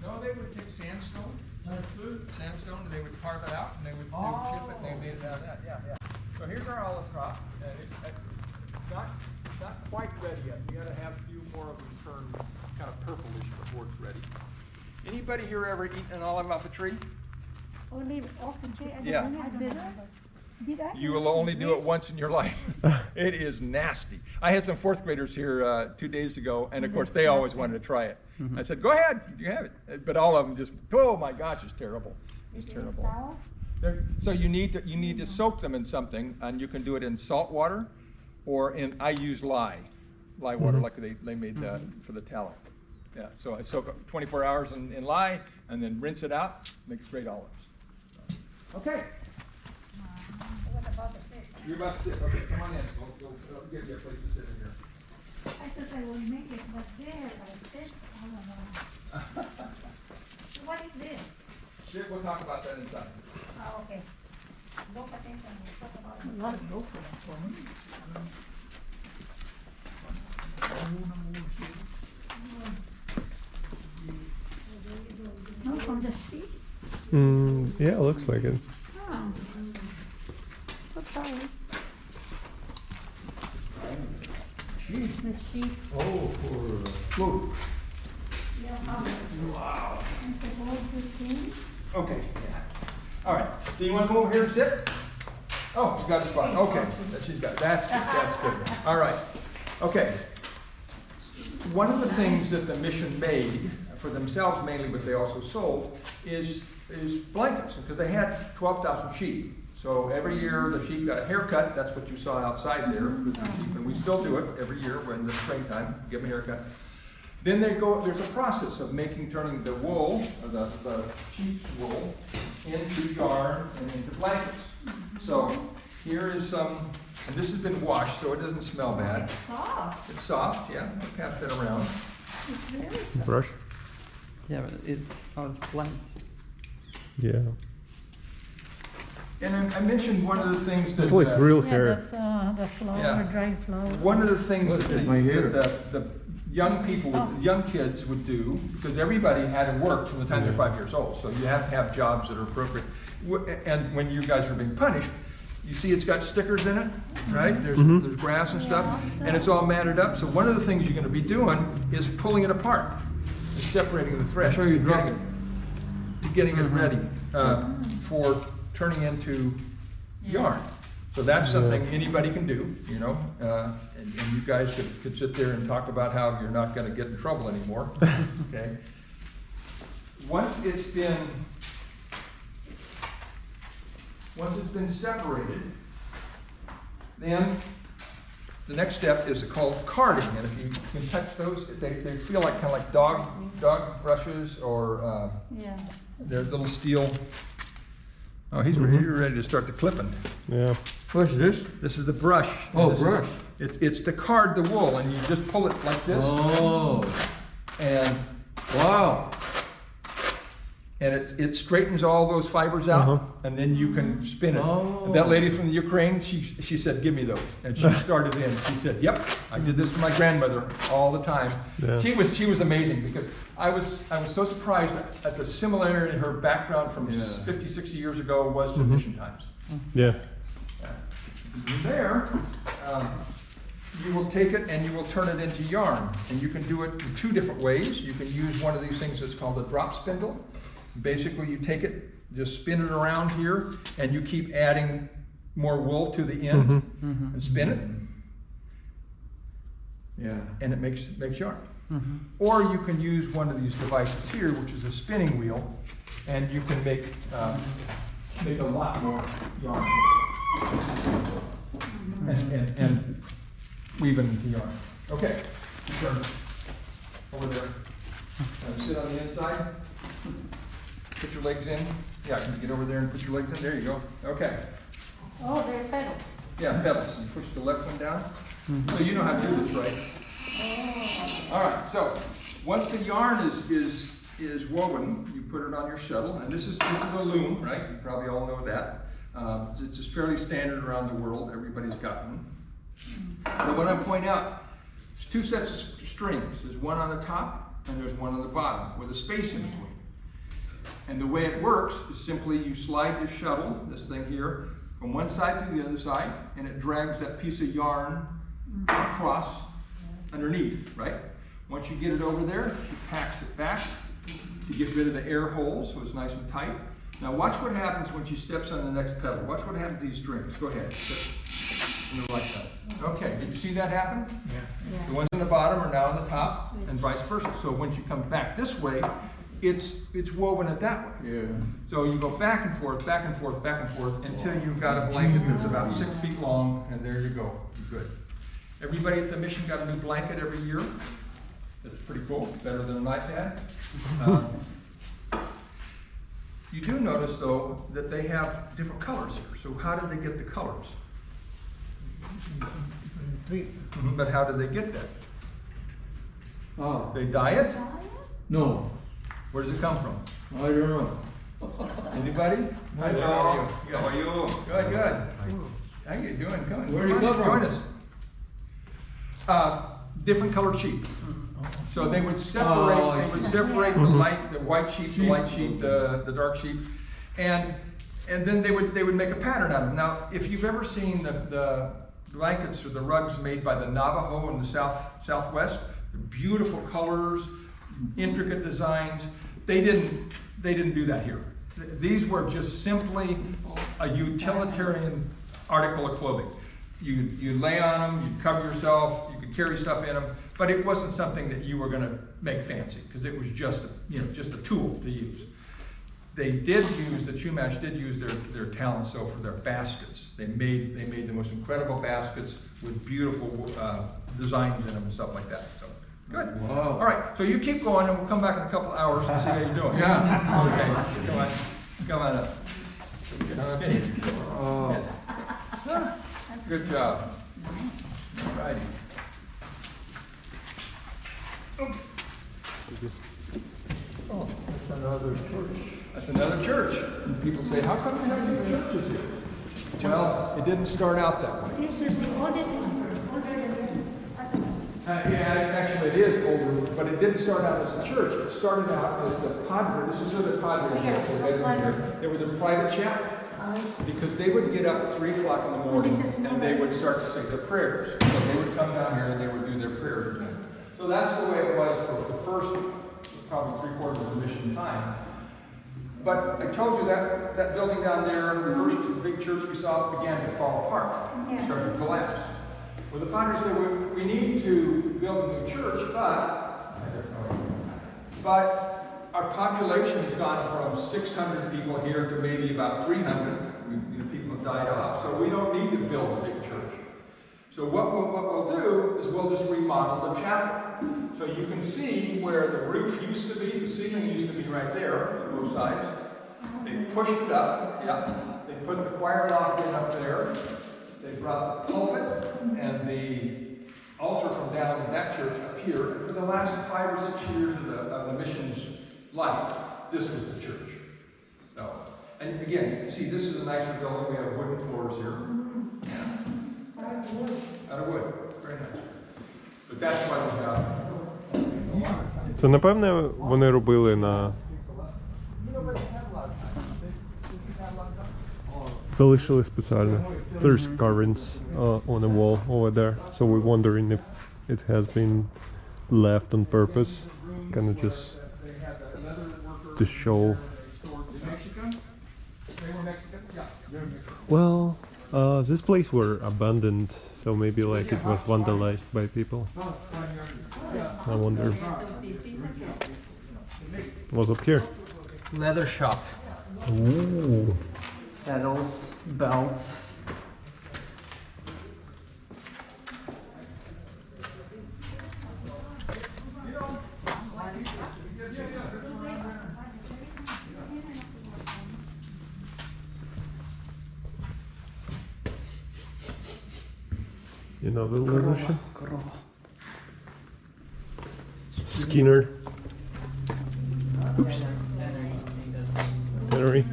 No, they would take sandstone, and they would carve it out, and they would chip it, and they made it out of that, yeah. So here's our olive crop, and it's not quite ready yet. You gotta have a few more of them turn kind of purplish before it's ready. Anybody here ever eaten an olive off a tree? Olive off the tree. I don't Yeah. remember. Did I? You will only do it once in your life. It is nasty. I had some fourth graders here 2 days ago, and of course they always wanted to try it. I said, "Go ahead, you have it." But all of them just, oh my gosh, it's terrible. It's terrible. Sour? So you need to soak them in something, and you can do it in salt water, or I use lye water like they made for the tallow. Yeah. So I soak 24 hours in lye, and then rinse it out. Makes great olives. Okay. What about the six? You're about to sit. Okay, come on in. We'll give you a place to sit in here. I thought I would make it, but there, like this, I don't know. So what is this? Sit, we'll talk about that inside. Oh, okay. Don't attention, we'll talk about it. Lot of local for me. No, from the sheet? Yeah, it looks like it. Oh. So sorry. The sheet. Oh, for food. Wow. And the whole thing. Okay. All right. Do you want to come over here and sit? Oh, you got a spot. Okay. She's got. That's good. That's good. All right. Okay. One of the things that the mission made for themselves mainly, but they also sold, is blankets, because they had 12,000 sheep. So every year the sheep got a haircut. That's what you saw outside there with the sheep, and we still do it every year when the springtime. Give them a haircut. Then there's a process of turning the wool, or the sheep's wool, into yarn and into blankets. So here is some, and this has been washed, so it doesn't smell bad. Soft. It's soft, yeah. I'll pass that around. It's very soft. Brush. Yeah, but it's out of plants. Yeah. And I mentioned one of the things that It's like real Yeah, hair. that's the flower, Yeah. dried flower. one of the things Look, that it's my hair. the young people, young kids would do, because everybody had to work from the time they're 5 years old, so you have to have jobs that are appropriate. And when you guys were being punished, you see it's got stickers in it, right? There's grass and stuff, and it's all matted up. So one of the things you're going to be doing is pulling it apart, is separating the thread, Sure you drop getting it ready for turning into yarn. So that's something anybody can do, you know, and you guys could sit there and talk about how you're not going to get in trouble anymore, okay? once it's been separated, then the next step is called carding. And if you can touch those, they feel like kind of like dog brushes, or Yeah. there's little steel. Oh, he's ready to start the clipping. Yeah. What's this? This is the brush. Oh, This brush. It's to card the wool, and you just pull it like this, Oh, and wow. it straightens all those fibers out, Uh-huh. and then you can spin it. Oh. And that lady from the Ukraine, she said, "Give me those," and she started in. She said, "Yep, I did this to my grandmother all the time." Yeah. She was amazing, because I was so surprised at the similarity in her background from 50, 60 years ago was to mission times. Yeah. From there, you will take it and you will turn it into yarn, and you can do it in two different ways. You can use one of these things that's called a drop spindle. Basically, you take it, just spin it around here, and you keep adding more wool to the end, and spin it, Yeah. and it makes yarn. Or you can use one of these devices here, which is a spinning wheel, and you can make a lot more yarn, and weave it into yarn. Okay, turn over there. Sit on the inside. Put your legs in. Yeah, can you get over there and put your legs in? There you go. Okay. Oh, there's pedal. Yeah, pedals. You push the left one down. So you know how to do this, right? All right. So once the yarn is woven, you put it on your shuttle, and this is a loom, right? You probably all know that. It's just fairly standard around the world. Everybody's got one. But what I point out, there's two sets of strings. There's one on the top and there's one on the bottom with a space in between. And the way it works is simply you slide your shuttle, this thing here, from one side to the other side, and it drags that piece of yarn across underneath, right? Once you get it over there, you packs it back to get rid of the air holes so it's nice and tight. Now watch what happens when she steps on the next pedal. Watch what happens to these strings. Go ahead. On the right side. Okay, did you see that happen? Yeah. The ones on the bottom are now on the top, and vice versa. So when you come back this way, it's woven it that way. Yeah. So you go back and forth, back and forth, back and forth, until you've got a blanket that's about 6 feet long, and there you go. You're good. Everybody at the mission got a new blanket every year. That's pretty cool, better than an iPad. You do notice, though, that they have different colors here. So how did they get the colors? But how did they get that? Oh, They dye it? no, Where does it come from? I don't know. Anybody? Hi, Hello. how are you? How are you? Good, good. How you doing? Come on. Where do you come from? Join us. Different colored sheep. So they would separate. Oh, I They would see. separate the white sheep, the light sheep, the dark sheep, and then they would make a pattern out of them. Now, if you've ever seen the blankets or the rugs made by the Navajo in the Southwest, the beautiful colors, intricate designs, they didn't do that here. These were just simply a utilitarian article of clothing. You lay on them, you cover yourself, you could carry stuff in them, but it wasn't something that you were going to make fancy, because it was just a tool to use. They did use, the Chumash did use their talents, though, for their baskets. They made the most incredible baskets with beautiful designs in them and stuff like that. So good. Wow. All right, so you keep going, and we'll come back in a couple of hours and see how you're doing. Yeah. Okay, come on up. Okay. Oh. Good job. All righty. Oh, that's another church. That's another church. And people say, how come you have two churches here? Well, it didn't start out that way. This is the oldest one. Yeah, actually it is older, but it didn't start out as a church. It started out as the padre. This is where the padres were together here. They were the private chapel, because they would get up at 3 o'clock in the morning and they would start to say their prayers. So they would come down here and they would do their prayers. So that's the way it was for the first, probably 3/4 of the mission time. But I told you that building down there, the first big church we saw, began to fall apart, started to collapse. Well, the padre said, we need to build a new church, but our population has gone from 600 people here to maybe about 300. People have died off, so we don't need to build a big church. So what we'll do is we'll just remodel the chapel. So you can see where the roof used to be, the ceiling used to be right there on both sides. They pushed it up, yeah. They put the choir loft in up there. They brought the pulpit and the altar from down in that church up here. And for the last 5 or 6 years of the mission's life, this was the church. So, and again, you can see this is a nicer building. We have wooden floors here. Yeah. Out of wood. Very nice. But that's why we have. Це, напевне, вони робили на... Залишили спеціально. There's carvings on a wall over there, so we're wondering if it has been left on purpose, kind of just to show. Well, this place were abandoned, so maybe like it was vandalized by people. I wonder. What's up here? Leather shop. Ooh. Saddles, belts. You know the resolution? Skinner. Oops. Tannery.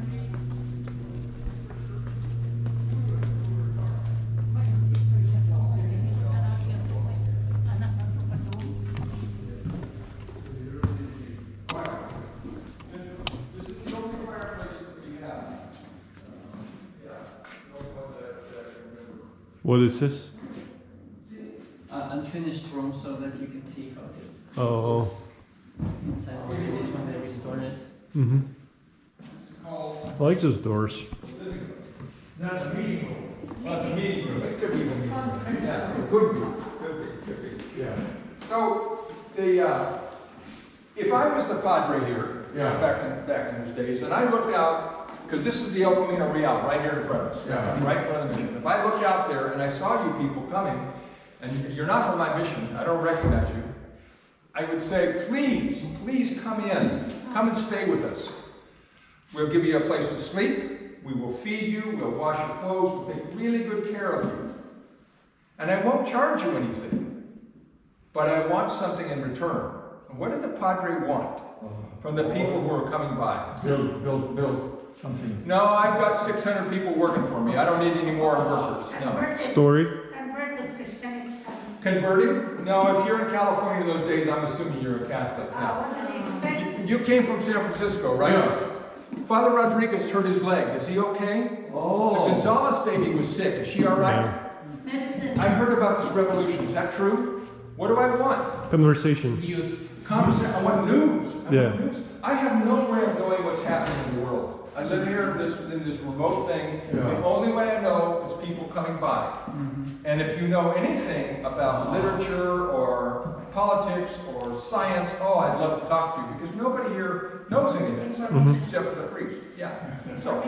What is this? Unfinished room so that you can see how it Oh. inside when they restored it. Mm-hmm. I like those doors. Not the meeting room. Not the meeting room. It could be the meeting room. Yeah, it could be. Could be. Yeah. So if I was the padre here, back in those days, and I looked out, because this is the El Camino Real right here in front of us, right in front of the mission. If I looked out there and I saw you people coming, and you're not from my mission, I don't recognize you, I would say, please come in. Come and stay with us. We'll give you a place to sleep. We will feed you. We'll wash your clothes. We'll take really good care of you. And I won't charge you anything. But I want something in return. And what did the padre want from the people who are coming by? Build something. No, I've got 600 people working for me. I don't need any more workers. No. Story? Converting? No, if you're in California those days, I'm assuming you're a Catholic now. You came from San Francisco, right? Yeah. Father Rodriguez hurt his leg. Is he okay? Oh. The Gonzalez baby was sick. Is she all right? Medicine. I heard about this revolution. Is that true? What do I want? Conversation. Conversation. I want news. Yeah. Want news. I have no way of knowing what's happening in the world. I live here in this remote thing. Yeah. The only way I know is people coming by. And if you know anything about literature or politics or science, oh, I'd love to talk to you, because nobody here knows anything except for the priest. Yeah. So,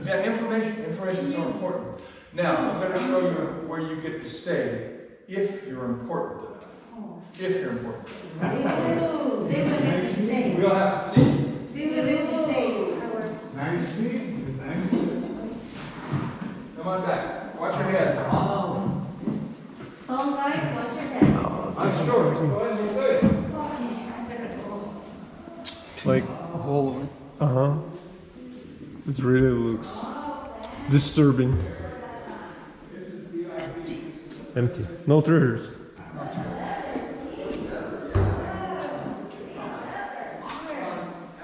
yeah, information is so important. Now, I'm going to show you where you get to stay if you're important enough. If you're important enough. They will let me stay. We'll have to see. They will let me stay. Come on back. Watch your head. Oh, guys, watch your head. That's Okay, I better go. like, Головы. it really looks disturbing. Empty. No treasures. Have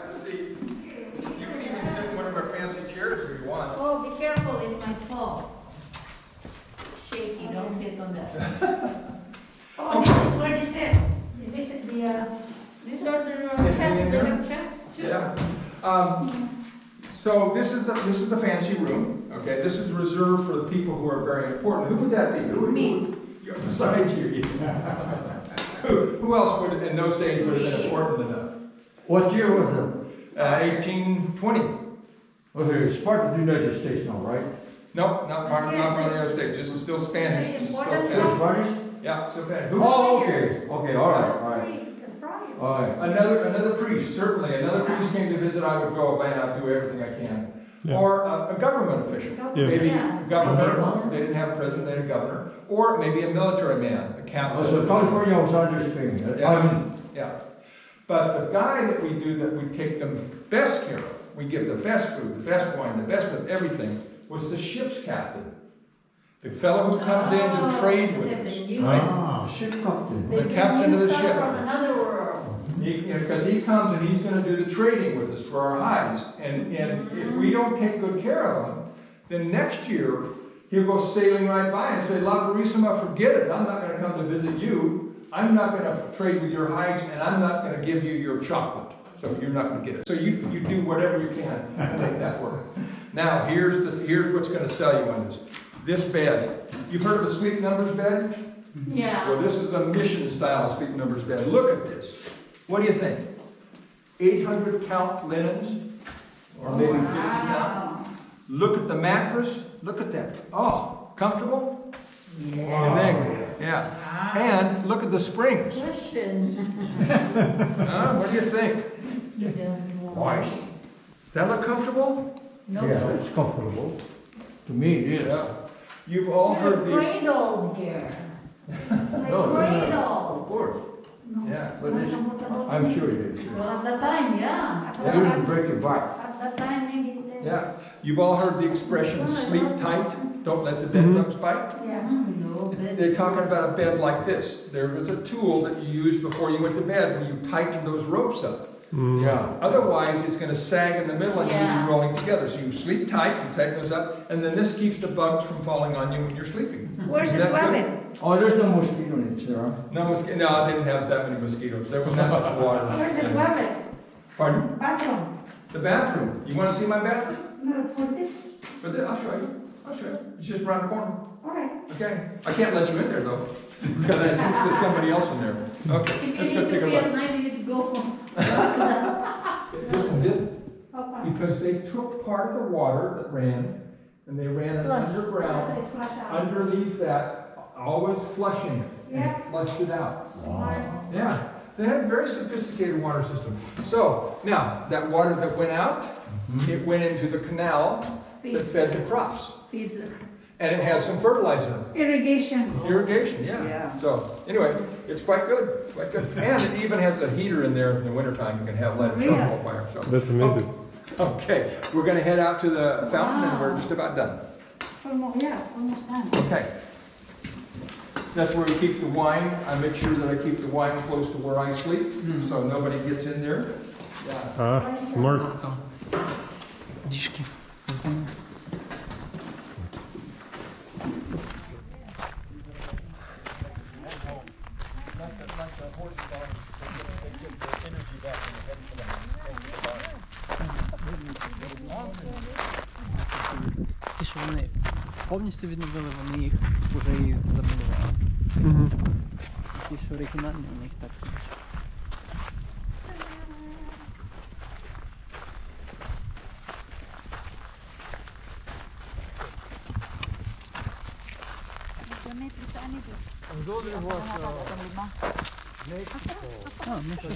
a seat. You can even sit in one of our fancy chairs if you want. Oh, be careful, it might fall. Shaky, don't sit on that. Oh, this is where they sit. These are the chests, they have chests too. Yeah. So this is the fancy room. Okay, this is reserved for the people who are very important. Who would that be? Me. Besides you. Who else would in those days would have been important enough? What year was it? 1820. Okay, it's part of the United States now, right? No, not part of the United States. This is still Spanish. This is still Still Spanish. Spanish? Yeah, still Spanish. Who? Oh, okay. Okay, all right. All right. Another priest, certainly. Another priest came to visit. I would go, man, I'd do everything I can. Yeah. Or a government official. Yeah. Maybe Yeah. governor. They didn't have a president, they had a governor. Or maybe a military man, a captain. Oh, so California was under Spain. Yeah. But the guy that we do that we take the best care of, we give the best food, the best wine, the best of everything, was the ship's captain. The fellow who comes in to trade with us. Ship captain. The captain of the ship. From another world. Because he comes and he's going to do the trading with us for our hides. And if we don't take good care of him, then next year he'll go sailing right by and say, La Purissima, forget it. I'm not going to come to visit you. I'm not going to trade with your hides, and I'm not going to give you your chocolate. So you're not going to get it. So you do whatever you can to make that work. Now, here's what's going to sell you on this. This bed. You've heard of a sleep numbers bed? Yeah. Well, this is the mission style sleep numbers bed. Look at this. What do you think? 800 count linens? Or maybe 50 count? Look at the mattress. Look at that. Oh, comfortable? Yeah. And look at the springs. Question. What do you think? It doesn't want. Nice. Does that look comfortable? No. Yeah, it's comfortable. To me, it is. Yeah. You've all heard the... Cradle here. No, Cradle. of course. Yeah. But it's, I'm sure it is. Well, at the time, yeah. It doesn't break your back. At that time, maybe. Yeah. You've all heard the expression, sleep tight, don't let the bed bugs bite. Yeah. No, but. They're talking about a bed like this. There was a tool that you used before you went to bed where you tighten those ropes up. Yeah. Otherwise, it's going to sag in the middle and you'll Yeah. be rolling together. So you sleep tight, you tighten those up, and then this keeps the bugs from falling on you when you're sleeping. Where's Isn't the that good? toilet? Oh, there's no mosquito in it, sir. No, I didn't have that many mosquitoes. There was not much water. Where's the toilet? Pardon? Bathroom. The bathroom. You want to see my bathroom? No, for this. But then, I'll show you. It's just around the corner. All right. Okay. I can't let you in there though. Because there's somebody else in there. Okay. If Let's you go need take to a be at look. night, you need to go home. Listen, because they took part of the water that ran and they ran it Flush. underground, Flush out. underneath that, always flushing it, Yeah. and flushed it out. Yeah, they had a very sophisticated water system. So now that water that went out, it went into the canal that Feeds. fed the crops, Feeds it. and it has some fertilizer in it. Irrigation. Irrigation, yeah. So anyway, it's quite good, quite good. And it even has a heater in there in the wintertime. You can have light a charcoal fire. So. That's amazing. Okay, we're going to head out to the fountain and we're just about done. Almost done. Okay. That's where we keep the wine. I make sure that I keep the wine close to where I sleep, so nobody gets in there. Yeah. Smart. Там дишки. Звоню. Ті, що вони повністю відновили, вони їх вже і замалювали. Ті, що оригінальні, у них так собі. А, ну що,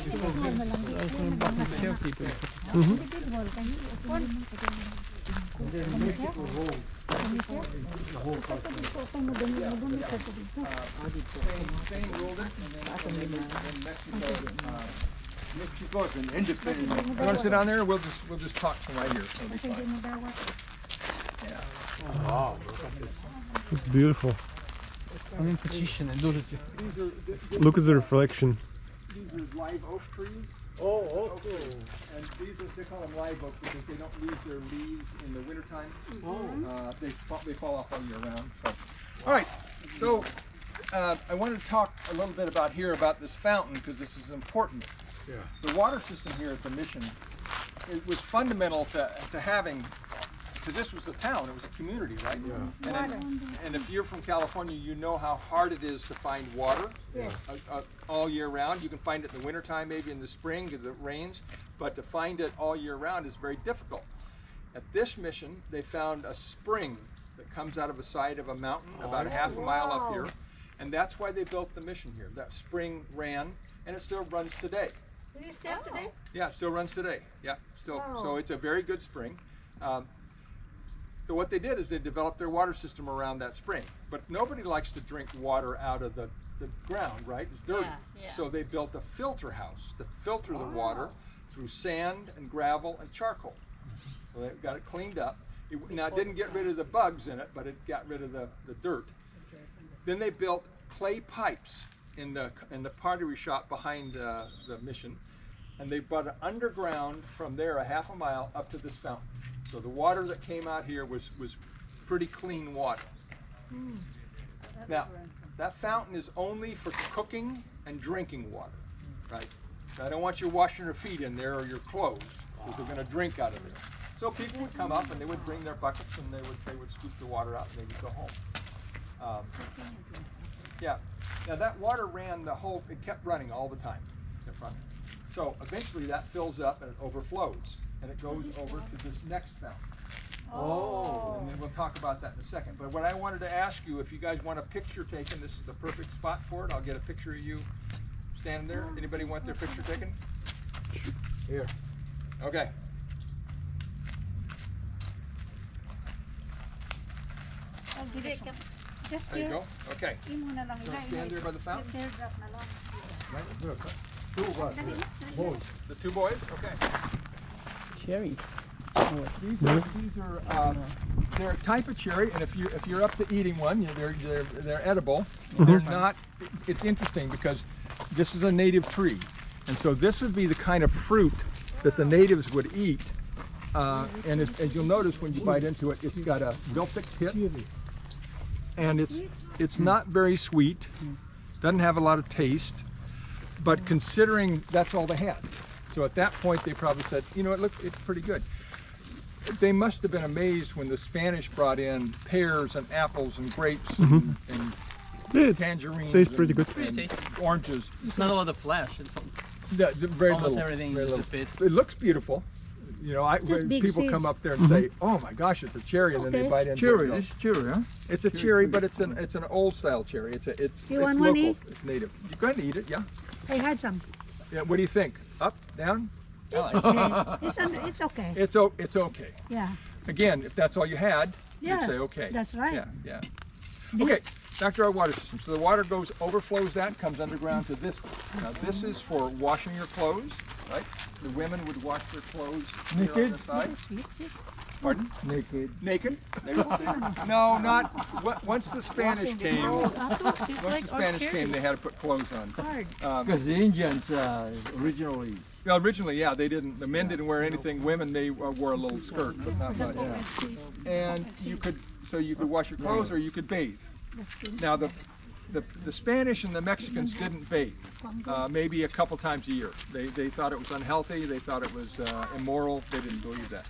You want to sit down there? We'll just talk from right here. It'll be fine. Yeah. It's beautiful. Він почищений, дуже чистий. Look at the reflection. These are live oak trees. Oh, okay. And these are, they call them live oak because they don't lose their leaves in the wintertime. They fall off all year round. So. All right, so I want to talk a little bit about here about this fountain because this is important. Yeah. The water system here at the mission, it was fundamental to having because this was a town, it was a community, right? Yeah. And if you're from California, you know how hard it is to find water all year round. You can find it in the wintertime, maybe in the spring because it rains, but to find it all year round is very difficult. At this mission, they found a spring that comes out of the side of a mountain about a half a mile up here, and that's why they built the mission here. That spring ran, and it still runs today. Is it still today? Yeah, it still runs today. Yeah, still. So it's a very good spring. So what they did is they developed their water system around that spring. But nobody likes to drink water out of the ground, right? It's dirty. Yeah. So they built a filter house to filter the water through sand and gravel and charcoal. So they got it cleaned up. Now it didn't get rid of the bugs in it, but it got rid of the dirt. Then they built clay pipes in the pottery shop behind the mission, and they brought it underground from there a half a mile up to this fountain. So the water that came out here was pretty clean water. Now that fountain is only for cooking and drinking water, right? I don't want you washing your feet in there or your clothes, because they're going to drink out of there. So people would come up and they would bring their buckets and they would scoop the water out and they would go home. Yeah. Now that water ran it kept running all the time. Kept running. So eventually that fills up and it overflows and it goes over to this next fountain. Oh. And then we'll talk about that in a second. But what I wanted to ask you, if you guys want a picture taken, this is the perfect spot for it. I'll get a picture of you standing there. Anybody want their picture taken? Here. Okay. Just There you go. Okay. in mo na lang So stand there by the fountain. Teardrop na lang. Right, look. Two of us. Boys. The two boys? Okay. Cherry. These are they're a type of cherry, and if you're up to eating one, they're edible. They're not. It's interesting because this is a native tree, and so this would be the kind of fruit that the natives would eat. And as you'll notice when you bite into it, it's got a milk-thick tip, and it's not very sweet. Doesn't have a lot of taste, but considering that's all they had, so at that point they probably said, you know, it's pretty good. They must have been amazed when the Spanish brought in pears and apples and grapes and tangerines. Tastes pretty good. Pretty tasty. Oranges. It's not a lot of flesh. It's Very almost little, everything very is little. a bit. It looks beautiful. You know, when big people come seeds. up there and say, "Oh my gosh, it's a cherry," and then they Okay. bite into Cherry, it. this cherry, huh? It's a cherry, but it's an old style cherry. It's You want one, local. eh? It's native. You go ahead and eat it. Yeah. I had some. Yeah. What do you think? Up, down? It's okay. It's okay. Yeah. Again, if that's all you had, Yeah, you'd say okay. that's right. Yeah, yeah. Okay, back to our water system. So the water overflows that, comes underground to this. Now this is for washing your clothes, right? The women would wash their clothes here on Naked? the side. Pardon? Naked. Naked? No, not, once the Spanish came, they had to put clothes on. Because the Indians originally. Well, originally, yeah, the men didn't wear anything. Women, they wore a little skirt, but not much. And you could wash your clothes or you could bathe. Now the Spanish and the Mexicans didn't bathe, maybe a couple times a year. They thought it was unhealthy. They thought it was immoral. They didn't believe that.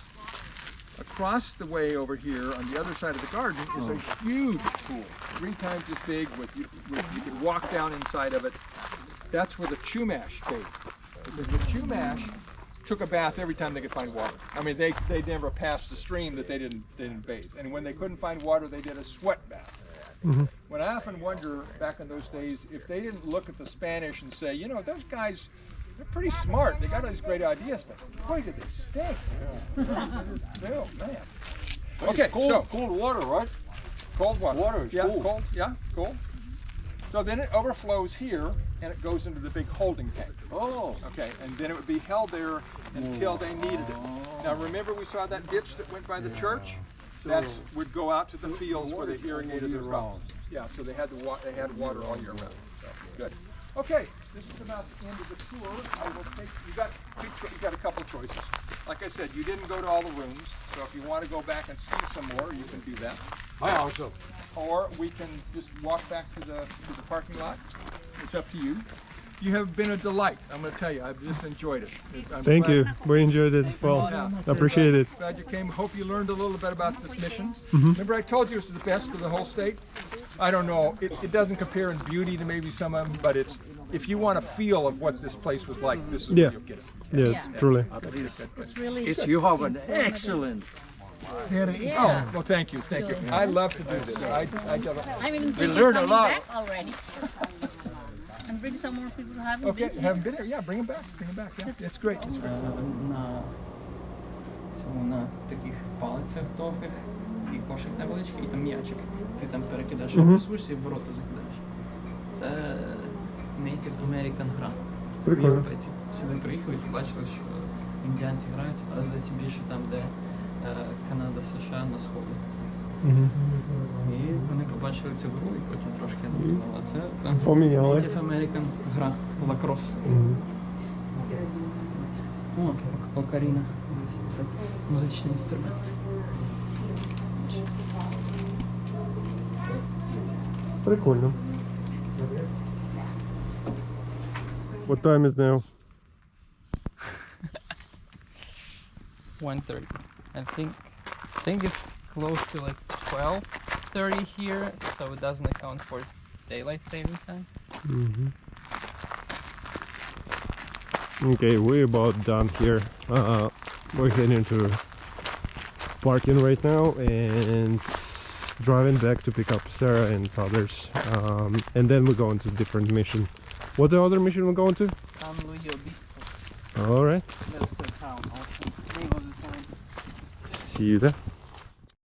Across the way over here on the other side of the garden is a huge pool, 3 times as big. You could walk down inside of it. That's where the Chumash bathed. Because the Chumash took a bath every time they could find water. I mean, they never passed a stream that they didn't bathe. And when they couldn't find water, they did a sweat bath. When I often wonder, back in those days, if they didn't look at the Spanish and say, you know, those guys, they're pretty smart. They got all these great ideas, but boy, did they stink. Oh, man. Okay, so Cold water, right? cold water. Water is cool. Cold. Yeah, cold. So then it overflows here, and it goes into the big holding tank. Oh. Okay, and then it would be held there until they needed it. Now remember we saw that ditch that went by the church? That would go out to the fields where they irrigated their crops. Yeah, so they had water all year round. So, good. Okay, this is about the end of the tour. I will take, you got a couple choices. Like I said, you didn't go to all the rooms, so if you want to go back and see some more, you can do that. I also. Or we can just walk back to the parking lot. It's up to you. You have been a delight. I'm going to tell you, I've just enjoyed it. I'm Thank glad- you. We enjoyed it as well. Yeah. Appreciate it. Glad you came. Hope you learned a little bit about this mission. Mm-hmm. Remember, I told you it's the best of the whole state. I don't know. It doesn't compare in beauty to maybe some of them, but it's if you want a feel of what this place was like, this is Yeah. where you'll get it. Yeah, Yeah. truly. It's really. It's, you have an excellent. Oh, well, thank you, thank you. I love to do this. I just, I'm even thinking learned a coming lot. back already. And bring some more people who haven't okay, been here. haven't been here. Yeah, bring them back. Bring them back. Yeah, it's great. It's great. На таких палицях довгих і кошик невеличкий, і там м'ячик. Ти там перекидаєш, Мгм. пасуєшся і в ворота закидаєш. Це Native American гра. Прикольно. Європейці сюди приїхали і побачили, що індіанці грають, але здається більше там, де Канада, США на сході. Мгм. І вони побачили цю гру і потім трошки адаптували. А це там Поміняли. Native American гра, лакрос. Мгм. О, окаріна. Це музичний інструмент. Прикольно. What time is now? 1:30. I think it's close to like 12:30 here, so it doesn't account for daylight saving time. Mm-hmm. Okay, we're about done here. We're heading to parking right now and driving back to pick up Sarah and others. And then we're going to different mission. What's the other mission we're going to? San Luis Obispo. All right. That's the town. Also, name of the town. See you there.